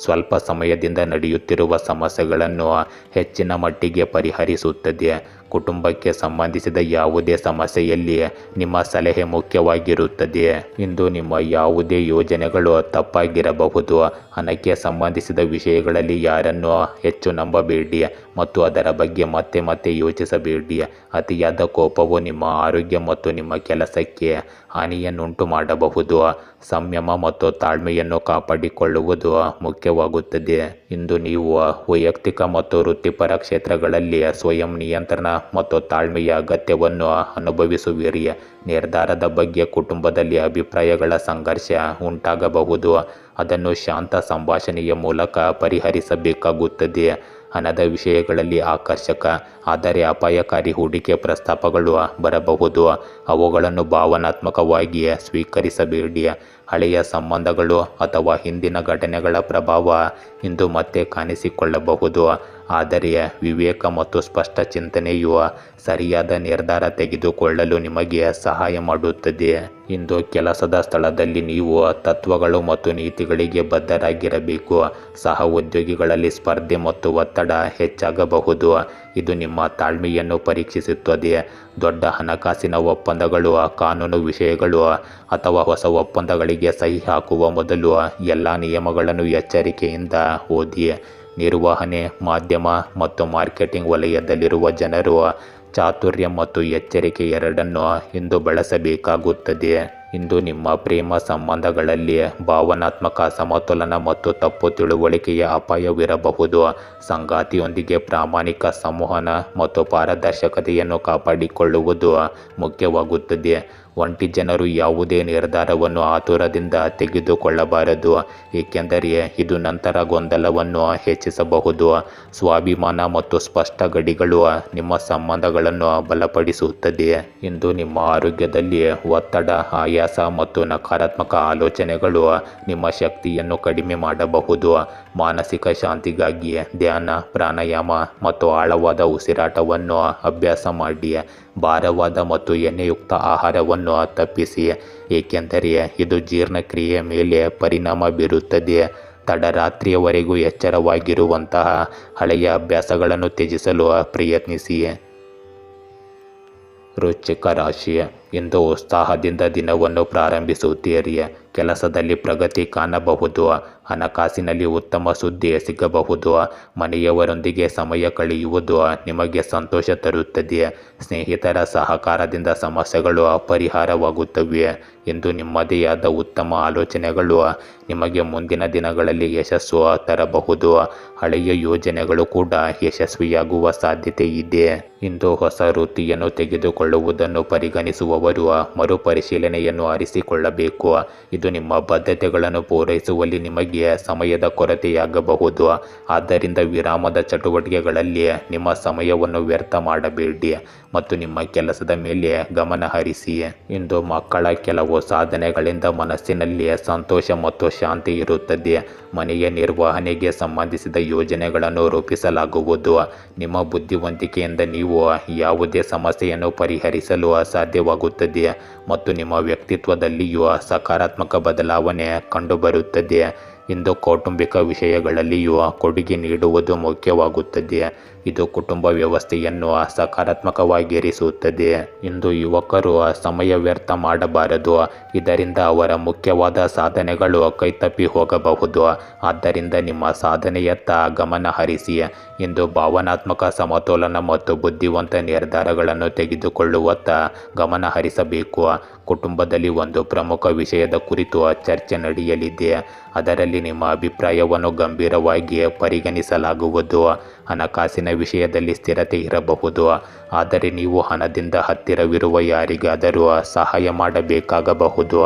ಸ್ವಲ್ಪ ಸಮಯದಿಂದ ನಡೆಯುತ್ತಿರುವ ಸಮಸ್ಯೆಗಳನ್ನು ಹೆಚ್ಚಿನ ಮಟ್ಟಿಗೆ ಪರಿಹರಿಸುತ್ತದೆ. ಕುಟುಂಬಕ್ಕೆ ಸಂಬಂಧಿಸಿದ ಯಾವುದೇ ಸಮಸ್ಯೆಯಲ್ಲಿ ನಿಮ್ಮ ಸಲಹೆ ಮುಖ್ಯವಾಗಿರುತ್ತದೆ. ಇಂದು ನಿಮ್ಮ ಯಾವುದೇ ಯೋಜನೆಗಳು ತಪ್ಪಾಗಿರಬಹುದು. ಹಣಕ್ಕೆ ಸಂಬಂಧಿಸಿದ ವಿಷಯಗಳಲ್ಲಿ ಯಾರನ್ನು ಹೆಚ್ಚು ನಂಬಬೇಡಿ ಮತ್ತು ಅದರ ಬಗ್ಗೆ ಮತ್ತೆ ಮತ್ತೆ ಯೋಚಿಸಬೇಡಿ. ಅತಿಯಾದ ಕೋಪವು ನಿಮ್ಮ ಆರೋಗ್ಯ ಮತ್ತು ನಿಮ್ಮ ಕೆಲಸಕ್ಕೆ ಹಾನಿಯನ್ನುಂಟು ಮಾಡಬಹುದು. ಸಂಯಮ ಮತ್ತು ತಾಳ್ಮೆಯನ್ನು ಕಾಪಾಡಿಕೊಳ್ಳುವುದು ಮುಖ್ಯವಾಗುತ್ತದೆ. ಇಂದು ನೀವು ವೈಯಕ್ತಿಕ ಮತ್ತು ವೃತ್ತಿಪರ ಕ್ಷೇತ್ರಗಳಲ್ಲಿ ಸ್ವಯಂ ನಿಯಂತ್ರಣ ಮತ್ತು ತಾಳ್ಮೆಯ ಅಗತ್ಯವನ್ನು ಅನುಭವಿಸುವಿರಿ. ನಿರ್ಧಾರದ ಬಗ್ಗೆ ಕುಟುಂಬದಲ್ಲಿ ಅಭಿಪ್ರಾಯಗಳ ಸಂಘರ್ಷ ಉಂಟಾಗಬಹುದು. ಅದನ್ನು ಶಾಂತ ಸಂಭಾಷಣೆಯ ಮೂಲಕ ಪರಿಹರಿಸಬೇಕಾಗುತ್ತದೆ. ಹಣದ ವಿಷಯಗಳಲ್ಲಿ ಆಕರ್ಷಕ ಆದರೆ ಅಪಾಯಕಾರಿ ಹೂಡಿಕೆ ಪ್ರಸ್ತಾಪಗಳು ಬರಬಹುದು. ಅವುಗಳನ್ನು ಭಾವನಾತ್ಮಕವಾಗಿ ಸ್ವೀಕರಿಸಬೇಡಿ. ಹಳೆಯ ಸಂಬಂಧಗಳು ಅಥವಾ ಹಿಂದಿನ ಘಟನೆಗಳ ಪ್ರಭಾವ ಇಂದು ಮತ್ತೆ ಕಾಣಿಸಿಕೊಳ್ಳಬಹುದು, ಆದರೆ ವಿವೇಕ ಮತ್ತು ಸ್ಪಷ್ಟ ಚಿಂತನೆಯು ಸರಿಯಾದ ನಿರ್ಧಾರ ತೆಗೆದುಕೊಳ್ಳಲು ನಿಮಗೆ ಸಹಾಯ ಮಾಡುತ್ತದೆ. ಇಂದು ಕೆಲಸದ ಸ್ಥಳದಲ್ಲಿ ನೀವು ತತ್ವಗಳು ಮತ್ತು ನೀತಿಗಳಿಗೆ ಬದ್ಧರಾಗಿರಬೇಕು. ಸಹ ಉದ್ಯೋಗಿಗಳಲ್ಲಿ ಸ್ಪರ್ಧೆ ಮತ್ತು ಒತ್ತಡ ಹೆಚ್ಚಾಗಬಹುದು, ಇದು ನಿಮ್ಮ ತಾಳ್ಮೆಯನ್ನು ಪರೀಕ್ಷಿಸುತ್ತದೆ. ದೊಡ್ಡ ಹಣಕಾಸಿನ ಒಪ್ಪಂದಗಳು, ಕಾನೂನು ವಿಷಯಗಳು ಅಥವಾ ಹೊಸ ಒಪ್ಪಂದಗಳಿಗೆ ಸಹಿ ಹಾಕುವ ಮೊದಲು ಎಲ್ಲ ನಿಯಮಗಳನ್ನು ಎಚ್ಚರಿಕೆಯಿಂದ ಓದಿ. ನಿರ್ವಹಣೆ, ಮಾಧ್ಯಮ ಮತ್ತು ಮಾರ್ಕೆಟಿಂಗ್ ವಲಯದಲ್ಲಿರುವ ಜನರು ಚಾತುರ್ಯ ಮತ್ತು ಎಚ್ಚರಿಕೆ ಎರಡನ್ನೂ ಇಂದು ಬಳಸಬೇಕಾಗುತ್ತದೆ. ಇಂದು ನಿಮ್ಮ ಪ್ರೇಮ ಸಂಬಂಧಗಳಲ್ಲಿ ಭಾವನಾತ್ಮಕ ಅಸಮತೋಲನ ಮತ್ತು ತಪ್ಪು ತಿಳುವಳಿಕೆಯ ಅಪಾಯವಿರಬಹುದು. ಸಂಗಾತಿಯೊಂದಿಗೆ ಪ್ರಾಮಾಣಿಕ ಸಂವಹನ ಮತ್ತು ಪಾರದರ್ಶಕತೆಯನ್ನು ಕಾಪಾಡಿಕೊಳ್ಳುವುದು ಮುಖ್ಯವಾಗುತ್ತದೆ. ಒಂಟಿ ಜನರು ಯಾವುದೇ ನಿರ್ಧಾರವನ್ನು ಆತುರದಿಂದ ತೆಗೆದುಕೊಳ್ಳಬಾರದು, ಏಕೆಂದರೆ ಇದು ನಂತರ ಗೊಂದಲವನ್ನು ಹೆಚ್ಚಿಸಬಹುದು. ಸ್ವಾಭಿಮಾನ ಮತ್ತು ಸ್ಪಷ್ಟ ಗಡಿಗಳು ನಿಮ್ಮ ಸಂಬಂಧಗಳನ್ನು ಬಲಪಡಿಸುತ್ತದೆ. ಇಂದು ನಿಮ್ಮ ಆರೋಗ್ಯದಲ್ಲಿ ಒತ್ತಡ, ಆಯಾಸ ಮತ್ತು ನಕಾರಾತ್ಮಕ ಆಲೋಚನೆಗಳು ನಿಮ್ಮ ಶಕ್ತಿಯನ್ನು ಕಡಿಮೆ ಮಾಡಬಹುದು. ಮಾನಸಿಕ ಶಾಂತಿಗಾಗಿ ಧ್ಯಾನ, ಪ್ರಾಣಾಯಾಮ ಮತ್ತು ಆಳವಾದ ಉಸಿರಾಟವನ್ನು ಅಭ್ಯಾಸ ಮಾಡಿ. ಭಾರವಾದ ಮತ್ತು ಎಣ್ಣೆಯುಕ್ತ ಆಹಾರವನ್ನು ತಪ್ಪಿಸಿ, ಏಕೆಂದರೆ ಇದು ಜೀರ್ಣಕ್ರಿಯೆಯ ಮೇಲೆ ಪರಿಣಾಮ ಬೀರುತ್ತದೆ. ತಡರಾತ್ರಿಯವರೆಗೂ ಎಚ್ಚರವಾಗಿರುವಂತಹ ಹಳೆಯ ಅಭ್ಯಾಸಗಳನ್ನು ತ್ಯಜಿಸಲು ಪ್ರಯತ್ನಿಸಿ. ವೃಶ್ಚಿಕ ರಾಶಿ, ಇಂದು ಉತ್ಸಾಹದಿಂದ ದಿನವನ್ನು ಪ್ರಾರಂಭಿಸುತ್ತೀರಿ. ಕೆಲಸದಲ್ಲಿ ಪ್ರಗತಿ ಕಾಣಬಹುದು. ಹಣಕಾಸಿನಲ್ಲಿ ಉತ್ತಮ ಸುದ್ದಿ ಸಿಗಬಹುದು. ಮನೆಯವರೊಂದಿಗೆ ಸಮಯ ಕಳೆಯುವುದು ನಿಮಗೆ ಸಂತೋಷ ತರುತ್ತದೆ. ಸ್ನೇಹಿತರ ಸಹಕಾರದಿಂದ ಸಮಸ್ಯೆಗಳು ಪರಿಹಾರವಾಗುತ್ತವೆ. ಇಂದು ನಿಮ್ಮದೇ ಆದ ಉತ್ತಮ ಆಲೋಚನೆಗಳು ನಿಮಗೆ ಮುಂದಿನ ದಿನಗಳಲ್ಲಿ ಯಶಸ್ಸು ತರಬಹುದು. ಹಳೆಯ ಯೋಜನೆಗಳು ಕೂಡ ಯಶಸ್ವಿಯಾಗುವ ಸಾಧ್ಯತೆ ಇದೆ. ಇಂದು ಹೊಸ ವೃತ್ತಿಯನ್ನು ತೆಗೆದುಕೊಳ್ಳುವುದನ್ನು ಪರಿಗಣಿಸುವವರು ಮರುಪರಿಶೀಲನೆಯನ್ನು ಆರಿಸಿಕೊಳ್ಳಬೇಕು. ಇದು ನಿಮ್ಮ ಬದ್ಧತೆಗಳನ್ನು ಪೂರೈಸುವಲ್ಲಿ ನಿಮಗೆ ಸಮಯದ ಕೊರತೆಯಾಗಬಹುದು. ಆದ್ದರಿಂದ ವಿರಾಮದ ಚಟುವಟಿಕೆಗಳಲ್ಲಿ ನಿಮ್ಮ ಸಮಯವನ್ನು ವ್ಯರ್ಥ ಮಾಡಬೇಡಿ ಮತ್ತು ನಿಮ್ಮ ಕೆಲಸದ ಮೇಲೆ ಗಮನ ಹರಿಸಿ. ಇಂದು ಮಕ್ಕಳ ಕೆಲವು ಸಾಧನೆಗಳಿಂದ ಮನಸ್ಸಿನಲ್ಲಿ ಸಂತೋಷ ಮತ್ತು ಶಾಂತಿ ಇರುತ್ತದೆ. ಮನೆಯ ನಿರ್ವಹಣೆಗೆ ಸಂಬಂಧಿಸಿದ ಯೋಜನೆಗಳನ್ನು ರೂಪಿಸಲಾಗುವುದು. ನಿಮ್ಮ ಬುದ್ಧಿವಂತಿಕೆಯಿಂದ ನೀವು ಯಾವುದೇ ಸಮಸ್ಯೆಯನ್ನು ಪರಿಹರಿಸಲು ಸಾಧ್ಯವಾಗುತ್ತದೆ ಮತ್ತು ನಿಮ್ಮ ವ್ಯಕ್ತಿತ್ವದಲ್ಲಿಯೂ ಸಕಾರಾತ್ಮಕ ಬದಲಾವಣೆ ಕಂಡುಬರುತ್ತದೆ. ಇಂದು ಕೌಟುಂಬಿಕ ವಿಷಯಗಳಲ್ಲಿಯೂ ಕೊಡುಗೆ ನೀಡುವುದು ಮುಖ್ಯವಾಗುತ್ತದೆ. ಇದು ಕುಟುಂಬ ವ್ಯವಸ್ಥೆಯನ್ನು ಸಕಾರಾತ್ಮಕವಾಗಿರಿಸುತ್ತದೆ. ಇಂದು ಯುವಕರು ಸಮಯ ವ್ಯರ್ಥ ಮಾಡಬಾರದು, ಇದರಿಂದ ಅವರ ಮುಖ್ಯವಾದ ಸಾಧನೆಗಳು ಕೈತಪ್ಪಿ ಹೋಗಬಹುದು. ಆದ್ದರಿಂದ ನಿಮ್ಮ ಸಾಧನೆಯತ್ತ ಗಮನ ಹರಿಸಿ. ಇಂದು ಭಾವನಾತ್ಮಕ ಸಮತೋಲನ ಮತ್ತು ಬುದ್ಧಿವಂತ ನಿರ್ಧಾರಗಳನ್ನು ತೆಗೆದುಕೊಳ್ಳುವತ್ತ ಗಮನ ಹರಿಸಬೇಕು. ಕುಟುಂಬದಲ್ಲಿ ಒಂದು ಪ್ರಮುಖ ವಿಷಯದ ಕುರಿತು ಚರ್ಚೆ ನಡೆಯಲಿದೆ. ಅದರಲ್ಲಿ ನಿಮ್ಮ ಅಭಿಪ್ರಾಯವನ್ನು ಗಂಭೀರವಾಗಿ ಪರಿಗಣಿಸಲಾಗುವುದು. ಹಣಕಾಸಿನ ವಿಷಯದಲ್ಲಿ ಸ್ಥಿರತೆ ಇರಬಹುದು, ಆದರೆ ನೀವು ಹಣದಿಂದ ಹತ್ತಿರವಿರುವ ಯಾರಿಗಾದರೂ ಸಹಾಯ ಮಾಡಬೇಕಾಗಬಹುದು.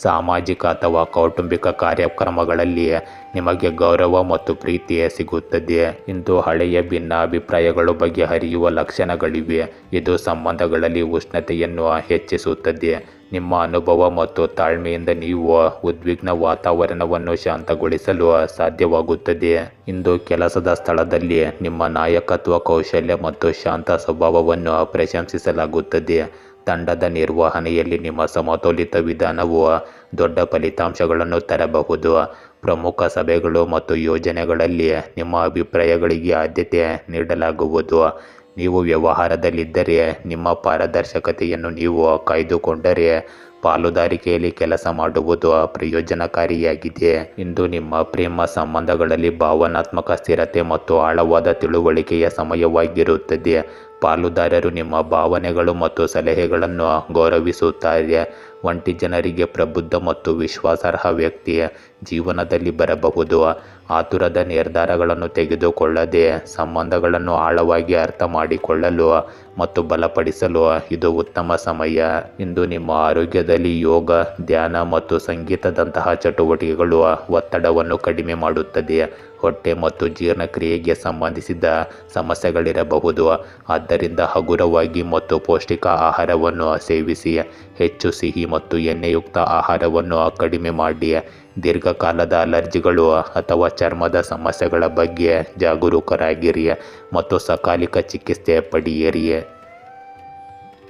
ಸಾಮಾಜಿಕ ಅಥವಾ ಕೌಟುಂಬಿಕ ಕಾರ್ಯಕ್ರಮಗಳಲ್ಲಿ ನಿಮಗೆ ಗೌರವ ಮತ್ತು ಪ್ರೀತಿ ಸಿಗುತ್ತದೆ. ಇಂದು ಹಳೆಯ ಭಿನ್ನ ಅಭಿಪ್ರಾಯಗಳು ಬಗೆಹರಿಯುವ ಲಕ್ಷಣಗಳಿವೆ. ಇದು ಸಂಬಂಧಗಳಲ್ಲಿ ಉಷ್ಣತೆಯನ್ನು ಹೆಚ್ಚಿಸುತ್ತದೆ. ನಿಮ್ಮ ಅನುಭವ ಮತ್ತು ತಾಳ್ಮೆಯಿಂದ ನೀವು ಉದ್ವಿಗ್ನ ವಾತಾವರಣವನ್ನು ಶಾಂತಗೊಳಿಸಲು ಸಾಧ್ಯವಾಗುತ್ತದೆ. ಇಂದು ಕೆಲಸದ ಸ್ಥಳದಲ್ಲಿ ನಿಮ್ಮ ನಾಯಕತ್ವ ಕೌಶಲ್ಯ ಮತ್ತು ಶಾಂತ ಸ್ವಭಾವವನ್ನು ಪ್ರಶಂಸಿಸಲಾಗುತ್ತದೆ. ತಂಡದ ನಿರ್ವಹಣೆಯಲ್ಲಿ ನಿಮ್ಮ ಸಮತೋಲಿತ ವಿಧಾನವು ದೊಡ್ಡ ಫಲಿತಾಂಶಗಳನ್ನು ತರಬಹುದು. ಪ್ರಮುಖ ಸಭೆಗಳು ಮತ್ತು ಯೋಜನೆಗಳಲ್ಲಿ ನಿಮ್ಮ ಅಭಿಪ್ರಾಯಗಳಿಗೆ ಆದ್ಯತೆ ನೀಡಲಾಗುವುದು. ನೀವು ವ್ಯವಹಾರದಲ್ಲಿದ್ದರೆ ನಿಮ್ಮ ಪಾರದರ್ಶಕತೆಯನ್ನು ನೀವು ಕಾಯ್ದುಕೊಂಡರೆ ಪಾಲುದಾರಿಕೆಯಲ್ಲಿ ಕೆಲಸ ಮಾಡುವುದು ಪ್ರಯೋಜನಕಾರಿಯಾಗಿದೆ. ಇಂದು ನಿಮ್ಮ ಪ್ರೇಮ ಸಂಬಂಧಗಳಲ್ಲಿ ಭಾವನಾತ್ಮಕ ಸ್ಥಿರತೆ ಮತ್ತು ಆಳವಾದ ತಿಳುವಳಿಕೆಯ ಸಮಯವಾಗಿರುತ್ತದೆ. ಪಾಲುದಾರರು ನಿಮ್ಮ ಭಾವನೆಗಳು ಮತ್ತು ಸಲಹೆಗಳನ್ನು ಗೌರವಿಸುತ್ತಾರೆ. ಒಂಟಿ ಜನರಿಗೆ ಪ್ರಬುದ್ಧ ಮತ್ತು ವಿಶ್ವಾಸಾರ್ಹ ವ್ಯಕ್ತಿ ಜೀವನದಲ್ಲಿ ಬರಬಹುದು. ಆತುರದ ನಿರ್ಧಾರಗಳನ್ನು ತೆಗೆದುಕೊಳ್ಳದೆ ಸಂಬಂಧಗಳನ್ನು ಆಳವಾಗಿ ಅರ್ಥ ಮಾಡಿಕೊಳ್ಳಲು ಮತ್ತು ಬಲಪಡಿಸಲು ಇದು ಉತ್ತಮ ಸಮಯ. ಇಂದು ನಿಮ್ಮ ಆರೋಗ್ಯದಲ್ಲಿ ಯೋಗ, ಧ್ಯಾನ ಮತ್ತು ಸಂಗೀತದಂತಹ ಚಟುವಟಿಕೆಗಳು ಒತ್ತಡವನ್ನು ಕಡಿಮೆ ಮಾಡುತ್ತದೆ. ಹೊಟ್ಟೆ ಮತ್ತು ಜೀರ್ಣಕ್ರಿಯೆಗೆ ಸಂಬಂಧಿಸಿದ ಸಮಸ್ಯೆಗಳಿರಬಹುದು, ಆದ್ದರಿಂದ ಹಗುರವಾಗಿ ಮತ್ತು ಪೌಷ್ಟಿಕ ಆಹಾರವನ್ನು ಸೇವಿಸಿ. ಹೆಚ್ಚು ಸಿಹಿ ಮತ್ತು ಎಣ್ಣೆಯುಕ್ತ ಆಹಾರವನ್ನು ಕಡಿಮೆ ಮಾಡಿ. ದೀರ್ಘಕಾಲದ ಅಲರ್ಜಿಗಳು ಅಥವಾ ಚರ್ಮದ ಸಮಸ್ಯೆಗಳ ಬಗ್ಗೆ ಜಾಗರೂಕರಾಗಿರಿ ಮತ್ತು ಸಕಾಲಿಕ ಚಿಕಿತ್ಸೆ ಪಡೆಯಿರಿ.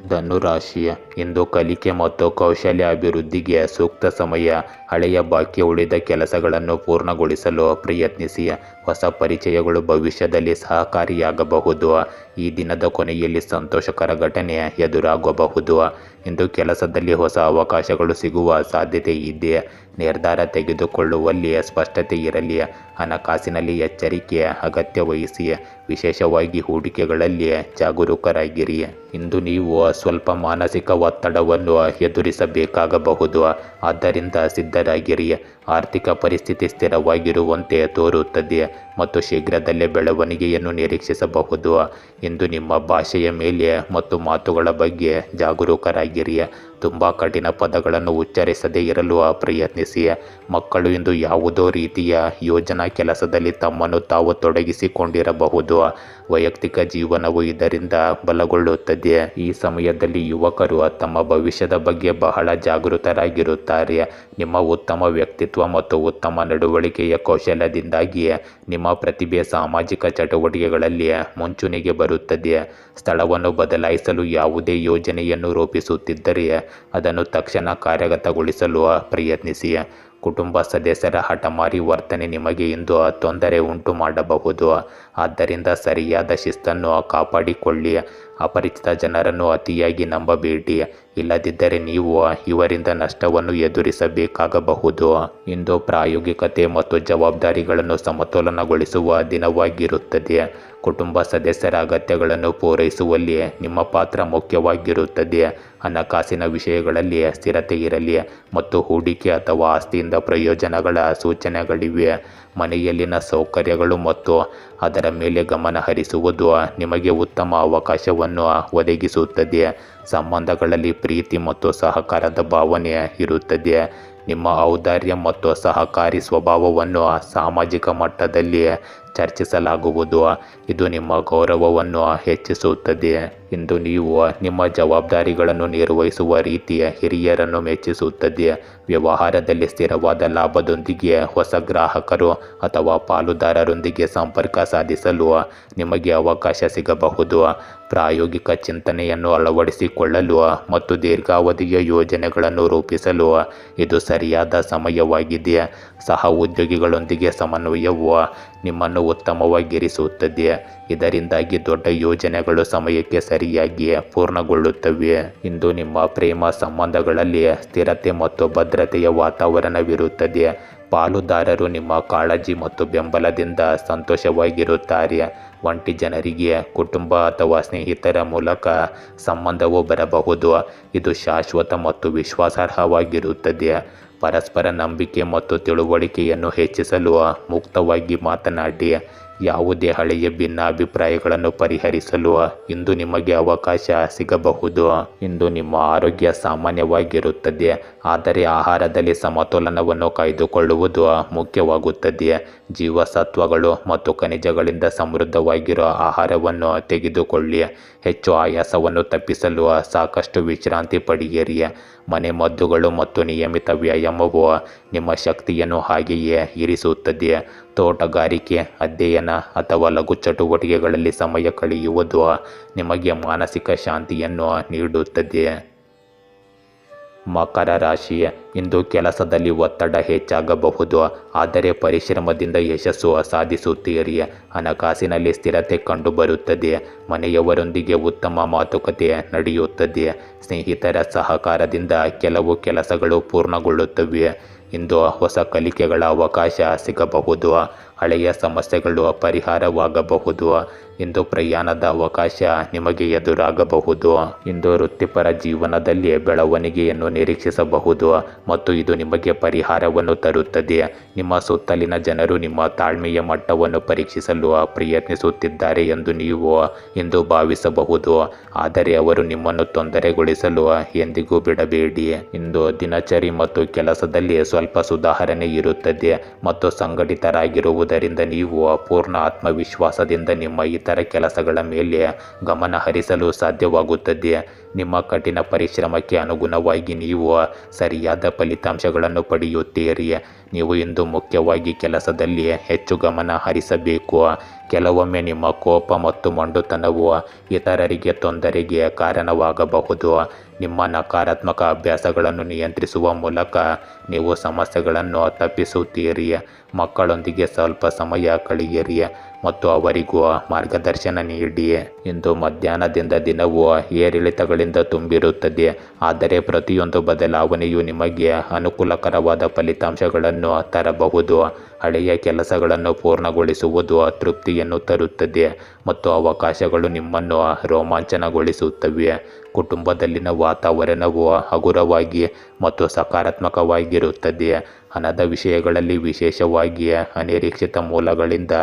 ಧನುರಾಶಿ, ಇಂದು ಕಲಿಕೆ ಮತ್ತು ಕೌಶಲ್ಯ ಅಭಿವೃದ್ಧಿಗೆ ಸೂಕ್ತ ಸಮಯ. ಹಳೆಯ ಬಾಕಿ ಉಳಿದ ಕೆಲಸಗಳನ್ನು ಪೂರ್ಣಗೊಳಿಸಲು ಪ್ರಯತ್ನಿಸಿ. ಹೊಸ ಪರಿಚಯಗಳು ಭವಿಷ್ಯದಲ್ಲಿ ಸಹಕಾರಿಯಾಗಬಹುದು. ಈ ದಿನದ ಕೊನೆಯಲ್ಲಿ ಸಂತೋಷಕರ ಘಟನೆ ಎದುರಾಗಬಹುದು. ಇಂದು ಕೆಲಸದಲ್ಲಿ ಹೊಸ ಅವಕಾಶಗಳು ಸಿಗುವ ಸಾಧ್ಯತೆ ಇದೆ. ನಿರ್ಧಾರ ತೆಗೆದುಕೊಳ್ಳುವಲ್ಲಿ ಸ್ಪಷ್ಟತೆ ಇರಲಿ. ಹಣಕಾಸಿನಲ್ಲಿ ಎಚ್ಚರಿಕೆ ಅಗತ್ಯ ವಹಿಸಿ. ವಿಶೇಷವಾಗಿ ಹೂಡಿಕೆಗಳಲ್ಲಿ ಜಾಗರೂಕರಾಗಿರಿ. ಇಂದು ನೀವು ಸ್ವಲ್ಪ ಮಾನಸಿಕ ಒತ್ತಡವನ್ನು ಎದುರಿಸಬೇಕಾಗಬಹುದು, ಆದ್ದರಿಂದ ಸಿದ್ಧರಾಗಿರಿ. ಆರ್ಥಿಕ ಪರಿಸ್ಥಿತಿ ಸ್ಥಿರವಾಗಿರುವಂತೆ ತೋರುತ್ತದೆ ಮತ್ತು ಶೀಘ್ರದಲ್ಲೇ ಬೆಳವಣಿಗೆಯನ್ನು ನಿರೀಕ್ಷಿಸಬಹುದು. ಇಂದು ನಿಮ್ಮ ಭಾಷೆಯ ಮೇಲೆ ಮತ್ತು ಮಾತುಗಳ ಬಗ್ಗೆ ಜಾಗರೂಕರಾಗಿರಿ. ತುಂಬ ಕಠಿಣ ಪದಗಳನ್ನು ಉಚ್ಚರಿಸದೇ ಇರಲು ಪ್ರಯತ್ನಿಸಿ. ಮಕ್ಕಳು ಇಂದು ಯಾವುದೋ ರೀತಿಯ ಯೋಜನಾ ಕೆಲಸದಲ್ಲಿ ತಮ್ಮನ್ನು ತಾವು ತೊಡಗಿಸಿಕೊಂಡಿರಬಹುದು. ವೈಯಕ್ತಿಕ ಜೀವನವು ಇದರಿಂದ ಬಲಗೊಳ್ಳುತ್ತದೆ. ಈ ಸಮಯದಲ್ಲಿ ಯುವಕರು ತಮ್ಮ ಭವಿಷ್ಯದ ಬಗ್ಗೆ ಬಹಳ ಜಾಗೃತರಾಗಿರುತ್ತಾರೆ. ನಿಮ್ಮ ಉತ್ತಮ ವ್ಯಕ್ತಿತ್ವ ಮತ್ತು ಉತ್ತಮ ನಡವಳಿಕೆಯ ಕೌಶಲ್ಯದಿಂದಾಗಿ ನಿಮ್ಮ ಪ್ರತಿಭೆ ಸಾಮಾಜಿಕ ಚಟುವಟಿಕೆಗಳಲ್ಲಿ ಮುಂಚೂಣಿಗೆ ಬರುತ್ತದೆ. ಸ್ಥಳವನ್ನು ಬದಲಾಯಿಸಲು ಯಾವುದೇ ಯೋಜನೆಯನ್ನು ರೂಪಿಸುತ್ತಿದ್ದರೆ ಅದನ್ನು ತಕ್ಷಣ ಕಾರ್ಯಗತಗೊಳಿಸಲು ಪ್ರಯತ್ನಿಸಿ. ಕುಟುಂಬ ಸದಸ್ಯರ ಹಠಮಾರಿ ವರ್ತನೆ ನಿಮಗೆ ಇಂದು ತೊಂದರೆ ಉಂಟು ಮಾಡಬಹುದು, ಆದ್ದರಿಂದ ಸರಿಯಾದ ಶಿಸ್ತನ್ನು ಕಾಪಾಡಿಕೊಳ್ಳಿ. ಅಪರಿಚಿತ ಜನರನ್ನು ಅತಿಯಾಗಿ ನಂಬಬೇಡಿ, ಇಲ್ಲದಿದ್ದರೆ ನೀವು ಇವರಿಂದ ನಷ್ಟವನ್ನು ಎದುರಿಸಬೇಕಾಗಬಹುದು. ಇಂದು ಪ್ರಾಯೋಗಿಕತೆ ಮತ್ತು ಜವಾಬ್ದಾರಿಗಳನ್ನು ಸಮತೋಲನಗೊಳಿಸುವ ದಿನವಾಗಿರುತ್ತದೆ. ಕುಟುಂಬ ಸದಸ್ಯರ ಅಗತ್ಯಗಳನ್ನು ಪೂರೈಸುವಲ್ಲಿ ನಿಮ್ಮ ಪಾತ್ರ ಮುಖ್ಯವಾಗಿರುತ್ತದೆ. ಹಣಕಾಸಿನ ವಿಷಯಗಳಲ್ಲಿ ಸ್ಥಿರತೆ ಇರಲಿ ಮತ್ತು ಹೂಡಿಕೆ ಅಥವಾ ಆಸ್ತಿಯಿಂದ ಪ್ರಯೋಜನಗಳ ಸೂಚನೆಗಳಿವೆ. ಮನೆಯಲ್ಲಿನ ಸೌಕರ್ಯಗಳು ಮತ್ತು ಅದರ ಮೇಲೆ ಗಮನ ಹರಿಸುವುದು ನಿಮಗೆ ಉತ್ತಮ ಅವಕಾಶವನ್ನು ಒದಗಿಸುತ್ತದೆ. ಸಂಬಂಧಗಳಲ್ಲಿ ಪ್ರೀತಿ ಮತ್ತು ಸಹಕಾರದ ಭಾವನೆ ಇರುತ್ತದೆ. ನಿಮ್ಮ ಔದಾರ್ಯ ಮತ್ತು ಸಹಕಾರಿ ಸ್ವಭಾವವನ್ನು ಸಾಮಾಜಿಕ ಮಟ್ಟದಲ್ಲಿ ಚರ್ಚಿಸಲಾಗುವುದು, ಇದು ನಿಮ್ಮ ಗೌರವವನ್ನು ಹೆಚ್ಚಿಸುತ್ತದೆ. ಇಂದು ನೀವು ನಿಮ್ಮ ಜವಾಬ್ದಾರಿಗಳನ್ನು ನಿರ್ವಹಿಸುವ ರೀತಿಯ ಹಿರಿಯರನ್ನು ಮೆಚ್ಚಿಸುತ್ತದೆ. ವ್ಯವಹಾರದಲ್ಲಿ ಸ್ಥಿರವಾದ ಲಾಭದೊಂದಿಗೆ ಹೊಸ ಗ್ರಾಹಕರು ಅಥವಾ ಪಾಲುದಾರರೊಂದಿಗೆ ಸಂಪರ್ಕ ಸಾಧಿಸಲು ನಿಮಗೆ ಅವಕಾಶ ಸಿಗಬಹುದು. ಪ್ರಾಯೋಗಿಕ ಚಿಂತನೆಯನ್ನು ಅಳವಡಿಸಿಕೊಳ್ಳಲು ಮತ್ತು ದೀರ್ಘಾವಧಿಯ ಯೋಜನೆಗಳನ್ನು ರೂಪಿಸಲು ಇದು ಸರಿಯಾದ ಸಮಯವಾಗಿದೆ. ಸಹ ಉದ್ಯೋಗಿಗಳೊಂದಿಗೆ ಸಮನ್ವಯವು ನಿಮ್ಮನ್ನು ಉತ್ತಮವಾಗಿರಿಸುತ್ತದೆ, ಇದರಿಂದಾಗಿ ದೊಡ್ಡ ಯೋಜನೆಗಳು ಸಮಯಕ್ಕೆ ಸರಿಯಾಗಿ ಪೂರ್ಣಗೊಳ್ಳುತ್ತವೆ. ಇಂದು ನಿಮ್ಮ ಪ್ರೇಮ ಸಂಬಂಧಗಳಲ್ಲಿ ಸ್ಥಿರತೆ ಮತ್ತು ಭದ್ರತೆಯ ವಾತಾವರಣವಿರುತ್ತದೆ. ಪಾಲುದಾರರು ನಿಮ್ಮ ಕಾಳಜಿ ಮತ್ತು ಬೆಂಬಲದಿಂದ ಸಂತೋಷವಾಗಿರುತ್ತಾರೆ. ಒಂಟಿ ಜನರಿಗೆ ಕುಟುಂಬ ಅಥವಾ ಸ್ನೇಹಿತರ ಮೂಲಕ ಸಂಬಂಧವು ಬರಬಹುದು, ಇದು ಶಾಶ್ವತ ಮತ್ತು ವಿಶ್ವಾಸಾರ್ಹವಾಗಿರುತ್ತದೆ. ಪರಸ್ಪರ ನಂಬಿಕೆ ಮತ್ತು ತಿಳುವಳಿಕೆಯನ್ನು ಹೆಚ್ಚಿಸಲು ಮುಕ್ತವಾಗಿ ಮಾತನಾಡಿ. ಯಾವುದೇ ಹಳೆಯ ಭಿನ್ನಾಭಿಪ್ರಾಯಗಳನ್ನು ಪರಿಹರಿಸಲು ಇಂದು ನಿಮಗೆ ಅವಕಾಶ ಸಿಗಬಹುದು. ಇಂದು ನಿಮ್ಮ ಆರೋಗ್ಯ ಸಾಮಾನ್ಯವಾಗಿರುತ್ತದೆ, ಆದರೆ ಆಹಾರದಲ್ಲಿ ಸಮತೋಲನವನ್ನು ಕಾಯ್ದುಕೊಳ್ಳುವುದು ಮುಖ್ಯವಾಗುತ್ತದೆ. ಜೀವಸತ್ವಗಳು ಮತ್ತು ಖನಿಜಗಳಿಂದ ಸಮೃದ್ಧವಾಗಿರುವ ಆಹಾರವನ್ನು ತೆಗೆದುಕೊಳ್ಳಿ. ಹೆಚ್ಚು ಆಯಾಸವನ್ನು ತಪ್ಪಿಸಲು ಸಾಕಷ್ಟು ವಿಶ್ರಾಂತಿ ಪಡೆಯಿರಿ. ಮನೆಮದ್ದುಗಳು ಮತ್ತು ನಿಯಮಿತ ವ್ಯಾಯಾಮವು ನಿಮ್ಮ ಶಕ್ತಿಯನ್ನು ಹಾಗೆಯೇ ಇರಿಸುತ್ತದೆ. ತೋಟಗಾರಿಕೆ, ಅಧ್ಯಯನ ಅಥವಾ ಲಘು ಚಟುವಟಿಕೆಗಳಲ್ಲಿ ಸಮಯ ಕಳೆಯುವುದು ನಿಮಗೆ ಮಾನಸಿಕ ಶಾಂತಿಯನ್ನು ನೀಡುತ್ತದೆ. ಮಕರ ರಾಶಿ, ಇಂದು ಕೆಲಸದಲ್ಲಿ ಒತ್ತಡ ಹೆಚ್ಚಾಗಬಹುದು, ಆದರೆ ಪರಿಶ್ರಮದಿಂದ ಯಶಸ್ಸು ಸಾಧಿಸುತ್ತೀರಿ. ಹಣಕಾಸಿನಲ್ಲಿ ಸ್ಥಿರತೆ ಕಂಡುಬರುತ್ತದೆ. ಮನೆಯವರೊಂದಿಗೆ ಉತ್ತಮ ಮಾತುಕತೆ ನಡೆಯುತ್ತದೆ. ಸ್ನೇಹಿತರ ಸಹಕಾರದಿಂದ ಕೆಲವು ಕೆಲಸಗಳು ಪೂರ್ಣಗೊಳ್ಳುತ್ತವೆ. ಇಂದು ಹೊಸ ಕಲಿಕೆಗಳ ಅವಕಾಶ ಸಿಗಬಹುದು. ಹಳೆಯ ಸಮಸ್ಯೆಗಳು ಪರಿಹಾರವಾಗಬಹುದು. ಇಂದು ಪ್ರಯಾಣದ ಅವಕಾಶ ನಿಮಗೆ ಎದುರಾಗಬಹುದು. ಇಂದು ವೃತ್ತಿಪರ ಜೀವನದಲ್ಲಿ ಬೆಳವಣಿಗೆಯನ್ನು ನಿರೀಕ್ಷಿಸಬಹುದು ಮತ್ತು ಇದು ನಿಮಗೆ ಪರಿಹಾರವನ್ನು ತರುತ್ತದೆ. ನಿಮ್ಮ ಸುತ್ತಲಿನ ಜನರು ನಿಮ್ಮ ತಾಳ್ಮೆಯ ಮಟ್ಟವನ್ನು ಪರೀಕ್ಷಿಸಲು ಪ್ರಯತ್ನಿಸುತ್ತಿದ್ದಾರೆ ಎಂದು ನೀವು ಇಂದು ಭಾವಿಸಬಹುದು, ಆದರೆ ಅವರು ನಿಮ್ಮನ್ನು ತೊಂದರೆಗೊಳಿಸಲು ಎಂದಿಗೂ ಬಿಡಬೇಡಿ. ಇಂದು ದಿನಚರಿ ಮತ್ತು ಕೆಲಸದಲ್ಲಿ ಸ್ವಲ್ಪ ಸುಧಾರಣೆ ಇರುತ್ತದೆ ಮತ್ತು ಸಂಘಟಿತರಾಗಿರುವುದರಿಂದ ನೀವು ಪೂರ್ಣ ಆತ್ಮವಿಶ್ವಾಸದಿಂದ ನಿಮ್ಮ ಇತರ ಕೆಲಸಗಳ ಮೇಲೆ ಗಮನ ಹರಿಸಲು ಸಾಧ್ಯವಾಗುತ್ತದೆ. ನಿಮ್ಮ ಕಠಿಣ ಪರಿಶ್ರಮಕ್ಕೆ ಅನುಗುಣವಾಗಿ ನೀವು ಸರಿಯಾದ ಫಲಿತಾಂಶಗಳನ್ನು ಪಡೆಯುತ್ತೀರಿ. ನೀವು ಇಂದು ಮುಖ್ಯವಾಗಿ ಕೆಲಸದಲ್ಲಿ ಹೆಚ್ಚು ಗಮನ ಹರಿಸಬೇಕು. ಕೆಲವೊಮ್ಮೆ ನಿಮ್ಮ ಕೋಪ ಮತ್ತು ಮೊಂಡುತನವು ಇತರರಿಗೆ ತೊಂದರೆಗೆ ಕಾರಣವಾಗಬಹುದು. ನಿಮ್ಮ ನಕಾರಾತ್ಮಕ ಅಭ್ಯಾಸಗಳನ್ನು ನಿಯಂತ್ರಿಸುವ ಮೂಲಕ ನೀವು ಸಮಸ್ಯೆಗಳನ್ನು ತಪ್ಪಿಸುತ್ತೀರಿ. ಮಕ್ಕಳೊಂದಿಗೆ ಸ್ವಲ್ಪ ಸಮಯ ಕಳೆಯಿರಿ ಮತ್ತು ಅವರಿಗೂ ಮಾರ್ಗದರ್ಶನ ನೀಡಿ. ಇಂದು ಮಧ್ಯಾಹ್ನದಿಂದ ದಿನವು ಏರಿಳಿತಗಳಿಂದ ತುಂಬಿರುತ್ತದೆ, ಆದರೆ ಪ್ರತಿಯೊಂದು ಬದಲಾವಣೆಯು ನಿಮಗೆ ಅನುಕೂಲಕರವಾದ ಫಲಿತಾಂಶಗಳನ್ನು ತರಬಹುದು. ಹಳೆಯ ಕೆಲಸಗಳನ್ನು ಪೂರ್ಣಗೊಳಿಸುವುದು ತೃಪ್ತಿಯನ್ನು ತರುತ್ತದೆ ಮತ್ತು ಅವಕಾಶಗಳು ನಿಮ್ಮನ್ನು ರೋಮಾಂಚನಗೊಳಿಸುತ್ತವೆ. ಕುಟುಂಬದಲ್ಲಿನ ವಾತಾವರಣವು ಹಗುರವಾಗಿ ಮತ್ತು ಸಕಾರಾತ್ಮಕವಾಗಿರುತ್ತದೆ. ಹಣದ ವಿಷಯಗಳಲ್ಲಿ ವಿಶೇಷವಾಗಿ ಅನಿರೀಕ್ಷಿತ ಮೂಲಗಳಿಂದ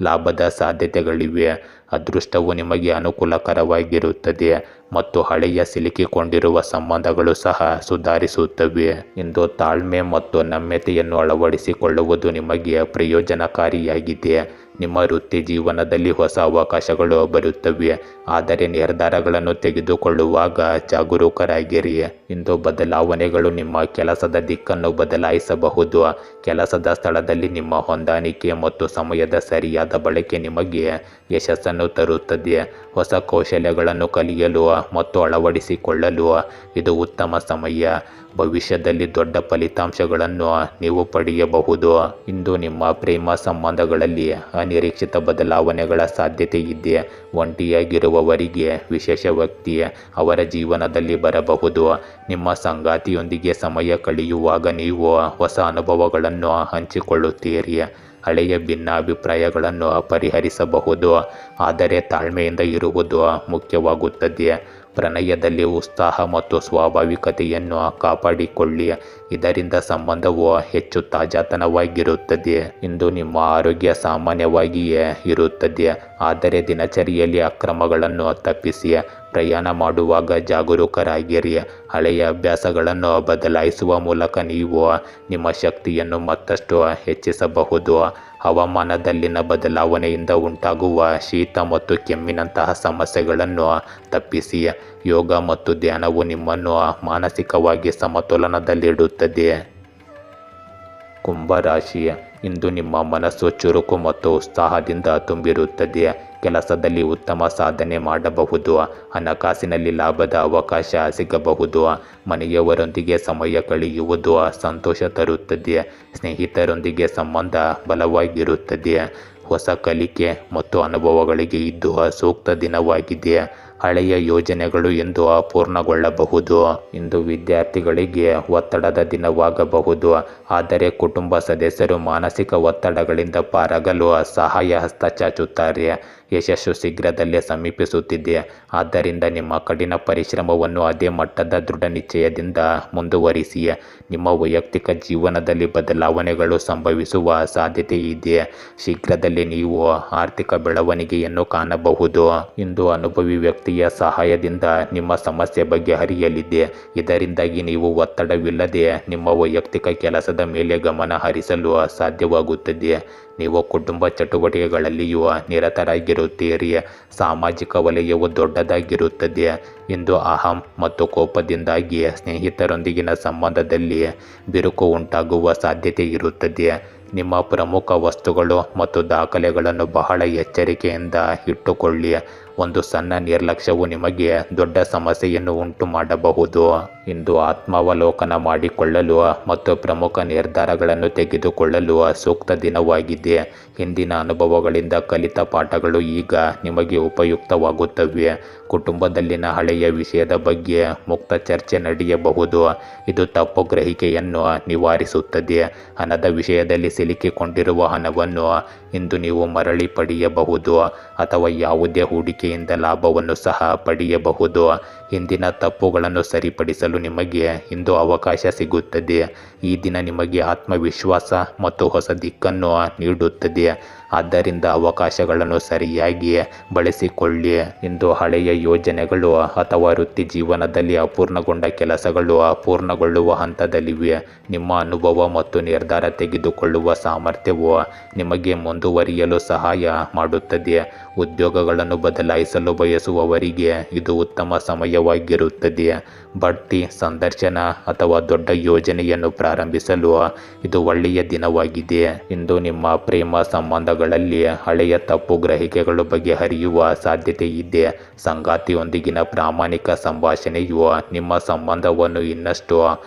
ಲಾಭದ ಸಾಧ್ಯತೆಗಳಿವೆ. ಅದೃಷ್ಟವು ನಿಮಗೆ ಅನುಕೂಲಕರವಾಗಿರುತ್ತದೆ ಮತ್ತು ಹಳೆಯ ಸಿಲುಕಿಕೊಂಡಿರುವ ಸಂಬಂಧಗಳು ಸಹ ಸುಧಾರಿಸುತ್ತವೆ. ಇಂದು ತಾಳ್ಮೆ ಮತ್ತು ನಮ್ಯತೆಯನ್ನು ಅಳವಡಿಸಿಕೊಳ್ಳುವುದು ನಿಮಗೆ ಪ್ರಯೋಜನಕಾರಿಯಾಗಿದೆ. ನಿಮ್ಮ ವೃತ್ತಿ ಜೀವನದಲ್ಲಿ ಹೊಸ ಅವಕಾಶಗಳು ಬರುತ್ತವೆ, ಆದರೆ ನಿರ್ಧಾರಗಳನ್ನು ತೆಗೆದುಕೊಳ್ಳುವಾಗ ಜಾಗರೂಕರಾಗಿರಿ. ಇಂದು ಬದಲಾವಣೆಗಳು ನಿಮ್ಮ ಕೆಲಸದ ದಿಕ್ಕನ್ನು ಬದಲಾಯಿಸಬಹುದು. ಕೆಲಸದ ಸ್ಥಳದಲ್ಲಿ ನಿಮ್ಮ ಹೊಂದಾಣಿಕೆ ಮತ್ತು ಸಮಯದ ಸರಿಯಾದ ಬಳಕೆ ನಿಮಗೆ ಯಶಸ್ಸನ್ನು ತರುತ್ತದೆ. ಹೊಸ ಕೌಶಲ್ಯಗಳನ್ನು ಕಲಿಯಲು ಮತ್ತು ಅಳವಡಿಸಿಕೊಳ್ಳಲು ಇದು ಉತ್ತಮ ಸಮಯ. ಭವಿಷ್ಯದಲ್ಲಿ ದೊಡ್ಡ ಫಲಿತಾಂಶಗಳನ್ನು ನೀವು ಪಡೆಯಬಹುದು. ಇಂದು ನಿಮ್ಮ ಪ್ರೇಮ ಸಂಬಂಧಗಳಲ್ಲಿ ಅನಿರೀಕ್ಷಿತ ಬದಲಾವಣೆಗಳ ಸಾಧ್ಯತೆ ಇದೆ. ಒಂಟಿಯಾಗಿರುವವರಿಗೆ ವಿಶೇಷ ವ್ಯಕ್ತಿ ಅವರ ಜೀವನದಲ್ಲಿ ಬರಬಹುದು. ನಿಮ್ಮ ಸಂಗಾತಿಯೊಂದಿಗೆ ಸಮಯ ಕಳೆಯುವಾಗ ನೀವು ಹೊಸ ಅನುಭವಗಳನ್ನು ಹಂಚಿಕೊಳ್ಳುತ್ತೀರಿ. ಹಳೆಯ ಭಿನ್ನಾಭಿಪ್ರಾಯಗಳನ್ನು ಪರಿಹರಿಸಬಹುದು, ಆದರೆ ತಾಳ್ಮೆಯಿಂದ ಇರುವುದು ಮುಖ್ಯವಾಗುತ್ತದೆ. ಪ್ರಣಯದಲ್ಲಿ ಉತ್ಸಾಹ ಮತ್ತು ಸ್ವಾಭಾವಿಕತೆಯನ್ನು ಕಾಪಾಡಿಕೊಳ್ಳಿ, ಇದರಿಂದ ಸಂಬಂಧವು ಹೆಚ್ಚು ತಾಜಾತನವಾಗಿರುತ್ತದೆ. ಇಂದು ನಿಮ್ಮ ಆರೋಗ್ಯ ಸಾಮಾನ್ಯವಾಗಿಯೇ ಇರುತ್ತದೆ, ಆದರೆ ದಿನಚರಿಯಲ್ಲಿ ಅಕ್ರಮಗಳನ್ನು ತಪ್ಪಿಸಿ. ಪ್ರಯಾಣ ಮಾಡುವಾಗ ಜಾಗರೂಕರಾಗಿರಿ. ಹಳೆಯ ಅಭ್ಯಾಸಗಳನ್ನು ಬದಲಾಯಿಸುವ ಮೂಲಕ ನೀವು ನಿಮ್ಮ ಶಕ್ತಿಯನ್ನು ಮತ್ತಷ್ಟು ಹೆಚ್ಚಿಸಬಹುದು. ಹವಾಮಾನದಲ್ಲಿನ ಬದಲಾವಣೆಯಿಂದ ಉಂಟಾಗುವ ಶೀತ ಮತ್ತು ಕೆಮ್ಮಿನಂತಹ ಸಮಸ್ಯೆಗಳನ್ನು ತಪ್ಪಿಸಿ. ಯೋಗ ಮತ್ತು ಧ್ಯಾನವು ನಿಮ್ಮನ್ನು ಮಾನಸಿಕವಾಗಿ ಸಮತೋಲನದಲ್ಲಿಡುತ್ತದೆ. ಕುಂಭರಾಶಿ, ಇಂದು ನಿಮ್ಮ ಮನಸ್ಸು ಚುರುಕು ಮತ್ತು ಉತ್ಸಾಹದಿಂದ ತುಂಬಿರುತ್ತದೆ. ಕೆಲಸದಲ್ಲಿ ಉತ್ತಮ ಸಾಧನೆ ಮಾಡಬಹುದು. ಹಣಕಾಸಿನಲ್ಲಿ ಲಾಭದ ಅವಕಾಶ ಸಿಗಬಹುದು. ಮನೆಯವರೊಂದಿಗೆ ಸಮಯ ಕಳೆಯುವುದು ಸಂತೋಷ ತರುತ್ತದೆ. ಸ್ನೇಹಿತರೊಂದಿಗೆ ಸಂಬಂಧ ಬಲವಾಗಿರುತ್ತದೆ. ಹೊಸ ಕಲಿಕೆ ಮತ್ತು ಅನುಭವಗಳಿಗೆ ಇದು ಸೂಕ್ತ ದಿನವಾಗಿದೆ. ಹಳೆಯ ಯೋಜನೆಗಳು ಇಂದು ಪೂರ್ಣಗೊಳ್ಳಬಹುದು. ಇಂದು ವಿದ್ಯಾರ್ಥಿಗಳಿಗೆ ಒತ್ತಡದ ದಿನವಾಗಬಹುದು, ಆದರೆ ಕುಟುಂಬ ಸದಸ್ಯರು ಮಾನಸಿಕ ಒತ್ತಡಗಳಿಂದ ಪಾರಾಗಲು ಸಹಾಯ ಹಸ್ತ ಚಾಚುತ್ತಾರೆ. ಯಶಸ್ಸು ಶೀಘ್ರದಲ್ಲೇ ಸಮೀಪಿಸುತ್ತಿದೆ, ಆದ್ದರಿಂದ ನಿಮ್ಮ ಕಠಿಣ ಪರಿಶ್ರಮವನ್ನು ಅದೇ ಮಟ್ಟದ ದೃಢ ನಿಶ್ಚಯದಿಂದ ಮುಂದುವರಿಸಿ. ನಿಮ್ಮ ವೈಯಕ್ತಿಕ ಜೀವನದಲ್ಲಿ ಬದಲಾವಣೆಗಳು ಸಂಭವಿಸುವ ಸಾಧ್ಯತೆ ಇದೆ. ಶೀಘ್ರದಲ್ಲೇ ನೀವು ಆರ್ಥಿಕ ಬೆಳವಣಿಗೆಯನ್ನು ಕಾಣಬಹುದು. ಇಂದು ಅನುಭವಿ ವ್ಯಕ್ತಿಯ ಸಹಾಯದಿಂದ ನಿಮ್ಮ ಸಮಸ್ಯೆ ಬಗೆಹರಿಯಲಿದೆ. ಇದರಿಂದಾಗಿ ನೀವು ಒತ್ತಡವಿಲ್ಲದೆ ನಿಮ್ಮ ವೈಯಕ್ತಿಕ ಕೆಲಸದ ಮೇಲೆ ಗಮನ ಹರಿಸಲು ಸಾಧ್ಯವಾಗುತ್ತದೆ. ನೀವು ಕುಟುಂಬ ಚಟುವಟಿಕೆಗಳಲ್ಲಿಯೂ ನಿರತರಾಗಿರುತ್ತೀರಿ. ಸಾಮಾಜಿಕ ವಲಯವು ದೊಡ್ಡದಾಗಿರುತ್ತದೆ. ಇಂದು ಅಹಂ ಮತ್ತು ಕೋಪದಿಂದಾಗಿ ಸ್ನೇಹಿತರೊಂದಿಗಿನ ಸಂಬಂಧದಲ್ಲಿ ಬಿರುಕು ಉಂಟಾಗುವ ಸಾಧ್ಯತೆ ಇರುತ್ತದೆ. ನಿಮ್ಮ ಪ್ರಮುಖ ವಸ್ತುಗಳು ಮತ್ತು ದಾಖಲೆಗಳನ್ನು ಬಹಳ ಎಚ್ಚರಿಕೆಯಿಂದ ಇಟ್ಟುಕೊಳ್ಳಿ. ಒಂದು ಸಣ್ಣ ನಿರ್ಲಕ್ಷ್ಯವು ನಿಮಗೆ ದೊಡ್ಡ ಸಮಸ್ಯೆಯನ್ನು ಉಂಟು ಮಾಡಬಹುದು. ಇಂದು ಆತ್ಮಾವಲೋಕನ ಮಾಡಿಕೊಳ್ಳಲು ಮತ್ತು ಪ್ರಮುಖ ನಿರ್ಧಾರಗಳನ್ನು ತೆಗೆದುಕೊಳ್ಳಲು ಸೂಕ್ತ ದಿನವಾಗಿದೆ. ಹಿಂದಿನ ಅನುಭವಗಳಿಂದ ಕಲಿತ ಪಾಠಗಳು ಈಗ ನಿಮಗೆ ಉಪಯುಕ್ತವಾಗುತ್ತವೆ. ಕುಟುಂಬದಲ್ಲಿನ ಹಳೆಯ ವಿಷಯದ ಬಗ್ಗೆ ಮುಕ್ತ ಚರ್ಚೆ ನಡೆಯಬಹುದು. ಇದು ತಪ್ಪು ಗ್ರಹಿಕೆಯನ್ನು ನಿವಾರಿಸುತ್ತದೆ. ಹಣದ ವಿಷಯದಲ್ಲಿ ಸಿಲುಕಿಕೊಂಡಿರುವ ಹಣವನ್ನು ಇಂದು ನೀವು ಮರಳಿ ಪಡೆಯಬಹುದು ಅಥವಾ ಯಾವುದೇ ಹೂಡಿಕೆಯಿಂದ ಲಾಭವನ್ನು ಸಹ ಪಡೆಯಬಹುದು. ಹಿಂದಿನ ತಪ್ಪುಗಳನ್ನು ಸರಿಪಡಿಸಲು ನಿಮಗೆ ಇಂದು ಅವಕಾಶ ಸಿಗುತ್ತದೆ. ಈ ದಿನ ನಿಮಗೆ ಆತ್ಮವಿಶ್ವಾಸ ಮತ್ತು ಹೊಸ ದಿಕ್ಕನ್ನು ನೀಡುತ್ತದೆ, ಆದ್ದರಿಂದ ಅವಕಾಶಗಳನ್ನು ಸರಿಯಾಗಿ ಬಳಸಿಕೊಳ್ಳಿ. ಇಂದು ಹಳೆಯ ಯೋಜನೆಗಳು ಅಥವಾ ವೃತ್ತಿ ಜೀವನದಲ್ಲಿ ಅಪೂರ್ಣಗೊಂಡ ಕೆಲಸಗಳು ಪೂರ್ಣಗೊಳ್ಳುವ ಹಂತದಲ್ಲಿವೆ. ನಿಮ್ಮ ಅನುಭವ ಮತ್ತು ನಿರ್ಧಾರ ತೆಗೆದುಕೊಳ್ಳುವ ಸಾಮರ್ಥ್ಯವು ನಿಮಗೆ ಮುಂದುವರಿಯಲು ಸಹಾಯ ಮಾಡುತ್ತದೆ. ಉದ್ಯೋಗಗಳನ್ನು ಬದಲಾಯಿಸಲು ಬಯಸುವವರಿಗೆ ಇದು ಉತ್ತಮ ಸಮಯವಾಗಿರುತ್ತದೆ. ಬಡ್ತಿ, ಸಂದರ್ಶನ ಅಥವಾ ದೊಡ್ಡ ಯೋಜನೆಯನ್ನು ಪ್ರಾರಂಭಿಸಲು ಇದು ಒಳ್ಳೆಯ ದಿನವಾಗಿದೆ. ಇಂದು ನಿಮ್ಮ ಪ್ರೇಮ ಸಂಬಂಧಗಳಲ್ಲಿ ಹಳೆಯ ತಪ್ಪು ಗ್ರಹಿಕೆಗಳು ಬಗೆಹರಿಯುವ ಸಾಧ್ಯತೆ ಇದೆ. ಸಂಗಾತಿಯೊಂದಿಗಿನ ಪ್ರಾಮಾಣಿಕ ಸಂಭಾಷಣೆಯು ನಿಮ್ಮ ಸಂಬಂಧವನ್ನು ಇನ್ನಷ್ಟು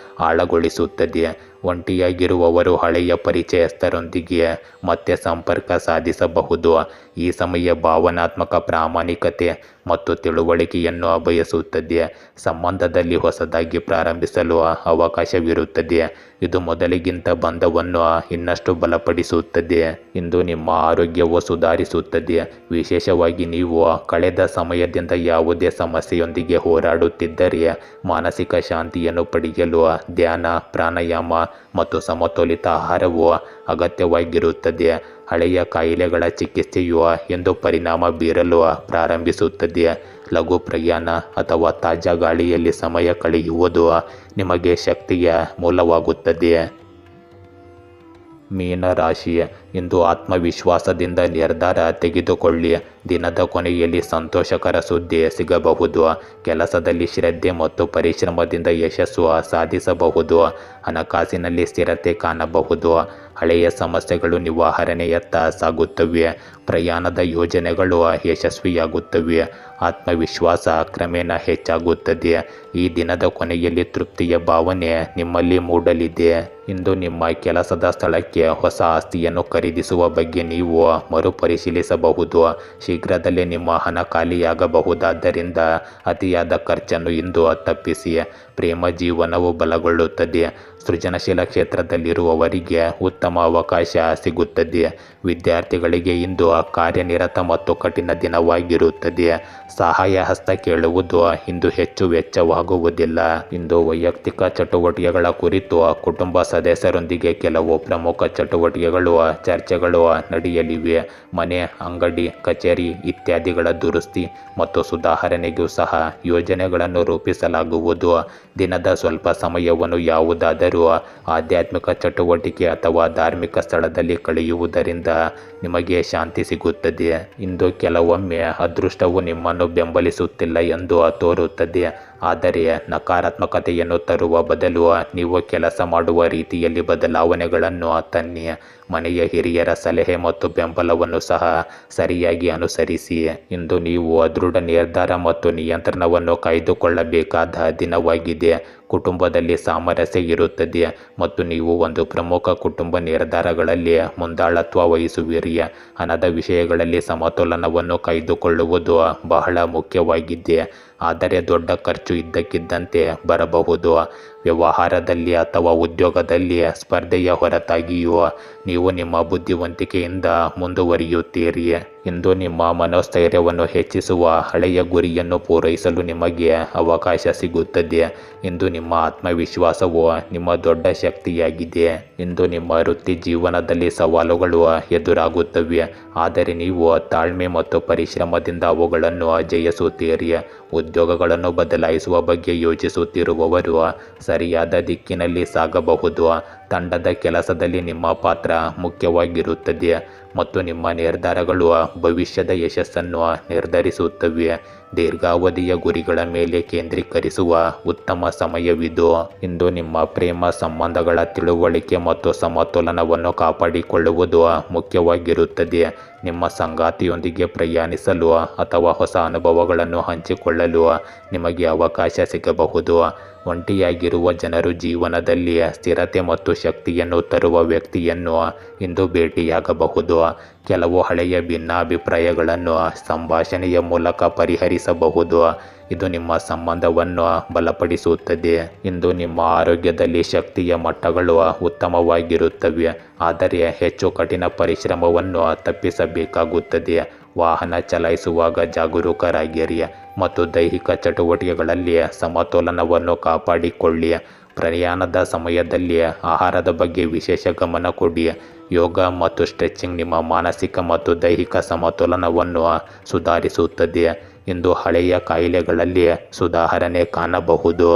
ಆಳಗೊಳಿಸುತ್ತದೆ. ಒಂಟಿಯಾಗಿರುವವರು ಹಳೆಯ ಪರಿಚಯಸ್ಥರೊಂದಿಗೆ ಮತ್ತೆ ಸಂಪರ್ಕ ಸಾಧಿಸಬಹುದು. ಈ ಸಮಯ ಭಾವನಾತ್ಮಕ ಪ್ರಾಮಾಣಿಕತೆ ಮತ್ತು ತಿಳುವಳಿಕೆಯನ್ನು ಬಯಸುತ್ತದೆ. ಸಂಬಂಧದಲ್ಲಿ ಹೊಸದಾಗಿ ಪ್ರಾರಂಭಿಸಲು ಅವಕಾಶವಿರುತ್ತದೆ. ಇದು ಮೊದಲಿಗಿಂತ ಬಂಧವನ್ನು ಇನ್ನಷ್ಟು ಬಲಪಡಿಸುತ್ತದೆ. ಇಂದು ನಿಮ್ಮ ಆರೋಗ್ಯವು ಸುಧಾರಿಸುತ್ತದೆ. ವಿಶೇಷವಾಗಿ ನೀವು ಕಳೆದ ಸಮಯದಿಂದ ಯಾವುದೇ ಸಮಸ್ಯೆಯೊಂದಿಗೆ ಹೋರಾಡುತ್ತಿದ್ದರೆ ಮಾನಸಿಕ ಶಾಂತಿಯನ್ನು ಪಡೆಯಲು ಧ್ಯಾನ, ಪ್ರಾಣಾಯಾಮ ಮತ್ತು ಸಮತೋಲಿತ ಆಹಾರವು ಅಗತ್ಯವಾಗಿರುತ್ತದೆ. ಹಳೆಯ ಕಾಯಿಲೆಗಳ ಚಿಕಿತ್ಸೆಯು ಎಂದು ಪರಿಣಾಮ ಬೀರಲು ಪ್ರಾರಂಭಿಸುತ್ತದೆ. ಲಘು ಪ್ರಯಾಣ ಅಥವಾ ತಾಜಾ ಗಾಳಿಯಲ್ಲಿ ಸಮಯ ಕಳೆಯುವುದು ನಿಮಗೆ ಶಕ್ತಿಯ ಮೂಲವಾಗುತ್ತದೆ. ಮೀನ ರಾಶಿ, ಇಂದು ಆತ್ಮವಿಶ್ವಾಸದಿಂದ ನಿರ್ಧಾರ ತೆಗೆದುಕೊಳ್ಳಿ. ದಿನದ ಕೊನೆಯಲ್ಲಿ ಸಂತೋಷಕರ ಸುದ್ದಿ ಸಿಗಬಹುದು. ಕೆಲಸದಲ್ಲಿ ಶ್ರದ್ಧೆ ಮತ್ತು ಪರಿಶ್ರಮದಿಂದ ಯಶಸ್ಸು ಸಾಧಿಸಬಹುದು. ಹಣಕಾಸಿನಲ್ಲಿ ಸ್ಥಿರತೆ ಕಾಣಬಹುದು. ಹಳೆಯ ಸಮಸ್ಯೆಗಳು ನಿವಾರಣೆಯತ್ತ ಸಾಗುತ್ತವೆ. ಪ್ರಯಾಣದ ಯೋಜನೆಗಳು ಯಶಸ್ವಿಯಾಗುತ್ತವೆ. ಆತ್ಮವಿಶ್ವಾಸ ಕ್ರಮೇಣ ಹೆಚ್ಚಾಗುತ್ತದೆ. ಈ ದಿನದ ಕೊನೆಯಲ್ಲಿ ತೃಪ್ತಿಯ ಭಾವನೆ ನಿಮ್ಮಲ್ಲಿ ಮೂಡಲಿದೆ. ಇಂದು ನಿಮ್ಮ ಕೆಲಸದ ಸ್ಥಳಕ್ಕೆ ಹೊಸ ಆಸ್ತಿಯನ್ನು ಖರೀದಿಸುವ ಬಗ್ಗೆ ನೀವು ಮರುಪರಿಶೀಲಿಸಬಹುದು. ಶೀಘ್ರದಲ್ಲೇ ನಿಮ್ಮ ಹಣ ಖಾಲಿಯಾಗಬಹುದಾದ್ದರಿಂದ ಅತಿಯಾದ ಖರ್ಚನ್ನು ಇಂದು ತಪ್ಪಿಸಿ. ಪ್ರೇಮ ಜೀವನವು ಬಲಗೊಳ್ಳುತ್ತದೆ. ಸೃಜನಶೀಲ ಕ್ಷೇತ್ರದಲ್ಲಿರುವವರಿಗೆ ಉತ್ತಮ ಅವಕಾಶ ಸಿಗುತ್ತದೆ. ವಿದ್ಯಾರ್ಥಿಗಳಿಗೆ ಇಂದು ಕಾರ್ಯನಿರತ ಮತ್ತು ಕಠಿಣ ದಿನವಾಗಿರುತ್ತದೆ. ಸಹಾಯ ಹಸ್ತ ಕೇಳುವುದು ಇಂದು ಹೆಚ್ಚು ವೆಚ್ಚವಾಗುವುದಿಲ್ಲ. ಇಂದು ವೈಯಕ್ತಿಕ ಚಟುವಟಿಕೆಗಳ ಕುರಿತು ಕುಟುಂಬ ಸದಸ್ಯರೊಂದಿಗೆ ಕೆಲವು ಪ್ರಮುಖ ಚಟುವಟಿಕೆಗಳು ಚರ್ಚೆಗಳು ನಡೆಯಲಿವೆ. ಮನೆ, ಅಂಗಡಿ, ಕಚೇರಿ ಇತ್ಯಾದಿಗಳ ದುರಸ್ತಿ ಮತ್ತು ಸುಧಾರಣೆಗೂ ಸಹ ಯೋಜನೆಗಳನ್ನು ರೂಪಿಸಲಾಗುವುದು. ದಿನದ ಸ್ವಲ್ಪ ಸಮಯವನ್ನು ಯಾವುದಾದರೂ ಆಧ್ಯಾತ್ಮಿಕ ಚಟುವಟಿಕೆ ಅಥವಾ ಧಾರ್ಮಿಕ ಸ್ಥಳದಲ್ಲಿ ಕಳೆಯುವುದರಿಂದ ನಿಮಗೆ ಶಾಂತಿ ಸಿಗುತ್ತದೆ. ಇಂದು ಕೆಲವೊಮ್ಮೆ ಅದೃಷ್ಟವು ನಿಮ್ಮನ್ನು ಬೆಂಬಲಿಸುತ್ತಿಲ್ಲ ಎಂದು ತೋರುತ್ತದೆ. ಆದರೆ ನಕಾರಾತ್ಮಕತೆಯನ್ನು ತರುವ ಬದಲು ನೀವು ಕೆಲಸ ಮಾಡುವ ರೀತಿಯಲ್ಲಿ ಬದಲಾವಣೆಗಳನ್ನು ತನ್ನಿ. ಮನೆಯ ಹಿರಿಯರ ಸಲಹೆ ಮತ್ತು ಬೆಂಬಲವನ್ನು ಸಹ ಸರಿಯಾಗಿ ಅನುಸರಿಸಿ. ಇಂದು ನೀವು ದೃಢ ನಿರ್ಧಾರ ಮತ್ತು ನಿಯಂತ್ರಣವನ್ನು ಕಾಯ್ದುಕೊಳ್ಳಬೇಕಾದ ದಿನವಾಗಿದೆ. ಕುಟುಂಬದಲ್ಲಿ ಸಾಮರಸ್ಯ ಇರುತ್ತದೆ ಮತ್ತು ನೀವು ಒಂದು ಪ್ರಮುಖ ಕುಟುಂಬ ನಿರ್ಧಾರಗಳಲ್ಲಿ ಮುಂದಾಳತ್ವ ವಹಿಸುವಿರಿ. ಹಣದ ವಿಷಯಗಳಲ್ಲಿ ಸಮತೋಲನವನ್ನು ಕಾಯ್ದುಕೊಳ್ಳುವುದು ಬಹಳ ಮುಖ್ಯವಾಗಿದೆ. ಆದರೆ ದೊಡ್ಡ ಖರ್ಚು ಇದ್ದಕ್ಕಿದ್ದಂತೆ ಬರಬಹುದು. ವ್ಯವಹಾರದಲ್ಲಿ ಅಥವಾ ಉದ್ಯೋಗದಲ್ಲಿ ಸ್ಪರ್ಧೆಯ ಹೊರತಾಗಿಯೂ ನೀವು ನಿಮ್ಮ ಬುದ್ಧಿವಂತಿಕೆಯಿಂದ ಮುಂದುವರಿಯುತ್ತೀರಿ. ಇಂದು ನಿಮ್ಮ ಮನೋಸ್ಥೈರ್ಯವನ್ನು ಹೆಚ್ಚಿಸುವ ಹಳೆಯ ಗುರಿಯನ್ನು ಪೂರೈಸಲು ನಿಮಗೆ ಅವಕಾಶ ಸಿಗುತ್ತದೆ. ಇಂದು ನಿಮ್ಮ ಆತ್ಮವಿಶ್ವಾಸವು ನಿಮ್ಮ ದೊಡ್ಡ ಶಕ್ತಿಯಾಗಿದೆ. ಇಂದು ನಿಮ್ಮ ವೃತ್ತಿ ಜೀವನದಲ್ಲಿ ಸವಾಲುಗಳು ಎದುರಾಗುತ್ತವೆ, ಆದರೆ ನೀವು ತಾಳ್ಮೆ ಮತ್ತು ಪರಿಶ್ರಮದಿಂದ ಅವುಗಳನ್ನು ಜಯಿಸುತ್ತೀರಿ. ಉದ್ಯೋಗಗಳನ್ನು ಬದಲಾಯಿಸುವ ಬಗ್ಗೆ ಯೋಚಿಸುತ್ತಿರುವವರು ಸರಿಯಾದ ದಿಕ್ಕಿನಲ್ಲಿ ಸಾಗಬಹುದು. ತಂಡದ ಕೆಲಸದಲ್ಲಿ ನಿಮ್ಮ ಪಾತ್ರ ಮುಖ್ಯವಾಗಿರುತ್ತದೆ ಮತ್ತು ನಿಮ್ಮ ನಿರ್ಧಾರಗಳು ಭವಿಷ್ಯದ ಯಶಸ್ಸನ್ನು ನಿರ್ಧರಿಸುತ್ತವೆ. ದೀರ್ಘಾವಧಿಯ ಗುರಿಗಳ ಮೇಲೆ ಕೇಂದ್ರೀಕರಿಸುವ ಉತ್ತಮ ಸಮಯವಿದು. ಇಂದು ನಿಮ್ಮ ಪ್ರೇಮ ಸಂಬಂಧಗಳ ತಿಳುವಳಿಕೆ ಮತ್ತು ಸಮತೋಲನವನ್ನು ಕಾಪಾಡಿಕೊಳ್ಳುವುದು ಮುಖ್ಯವಾಗಿರುತ್ತದೆ. ನಿಮ್ಮ ಸಂಗಾತಿಯೊಂದಿಗೆ ಪ್ರಯಾಣಿಸಲು ಅಥವಾ ಹೊಸ ಅನುಭವಗಳನ್ನು ಹಂಚಿಕೊಳ್ಳಲು ನಿಮಗೆ ಅವಕಾಶ ಸಿಗಬಹುದು. ಒಂಟಿಯಾಗಿರುವ ಜನರು ಜೀವನದಲ್ಲಿ ಸ್ಥಿರತೆ ಮತ್ತು ಶಕ್ತಿಯನ್ನು ತರುವ ವ್ಯಕ್ತಿಯನ್ನು ಇಂದು ಭೇಟಿಯಾಗಬಹುದು. ಕೆಲವು ಹಳೆಯ ಭಿನ್ನಾಭಿಪ್ರಾಯಗಳನ್ನು ಸಂಭಾಷಣೆಯ ಮೂಲಕ ಪರಿಹರಿಸಬಹುದು. ಇದು ನಿಮ್ಮ ಸಂಬಂಧವನ್ನು ಬಲಪಡಿಸುತ್ತದೆ. ಇಂದು ನಿಮ್ಮ ಆರೋಗ್ಯದಲ್ಲಿ ಶಕ್ತಿಯ ಮಟ್ಟಗಳು ಉತ್ತಮವಾಗಿರುತ್ತವೆ, ಆದರೆ ಹೆಚ್ಚು ಕಠಿಣ ಪರಿಶ್ರಮವನ್ನು ತಪ್ಪಿಸಬೇಕಾಗುತ್ತದೆ. ವಾಹನ ಚಲಾಯಿಸುವಾಗ ಜಾಗರೂಕರಾಗಿರಿ ಮತ್ತು ದೈಹಿಕ ಚಟುವಟಿಕೆಗಳಲ್ಲಿ ಸಮತೋಲನವನ್ನು ಕಾಪಾಡಿಕೊಳ್ಳಿ. ಪ್ರಯಾಣದ ಸಮಯದಲ್ಲಿ ಆಹಾರದ ಬಗ್ಗೆ ವಿಶೇಷ ಗಮನ ಕೊಡಿ. ಯೋಗ ಮತ್ತು ಸ್ಟ್ರೆಚಿಂಗ್ ನಿಮ್ಮ ಮಾನಸಿಕ ಮತ್ತು ದೈಹಿಕ ಸಮತೋಲನವನ್ನು ಸುಧಾರಿಸುತ್ತದೆ. ಇಂದು ಹಳೆಯ ಕಾಯಿಲೆಗಳಲ್ಲಿ ಸುಧಾರಣೆ ಕಾಣಬಹುದು.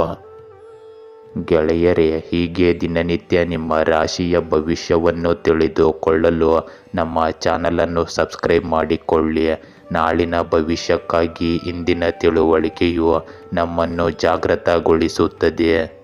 ಗೆಳೆಯರೇ, ಹೀಗೆ ದಿನನಿತ್ಯ ನಿಮ್ಮ ರಾಶಿಯ ಭವಿಷ್ಯವನ್ನು ತಿಳಿದುಕೊಳ್ಳಲು ನಮ್ಮ ಚಾನಲನ್ನು ಸಬ್ಸ್ಕ್ರೈಬ್ ಮಾಡಿಕೊಳ್ಳಿ. ನಾಳಿನ ಭವಿಷ್ಯಕ್ಕಾಗಿ ಇಂದಿನ ತಿಳುವಳಿಕೆಯು ನಮ್ಮನ್ನು ಜಾಗೃತಗೊಳಿಸುತ್ತದೆ.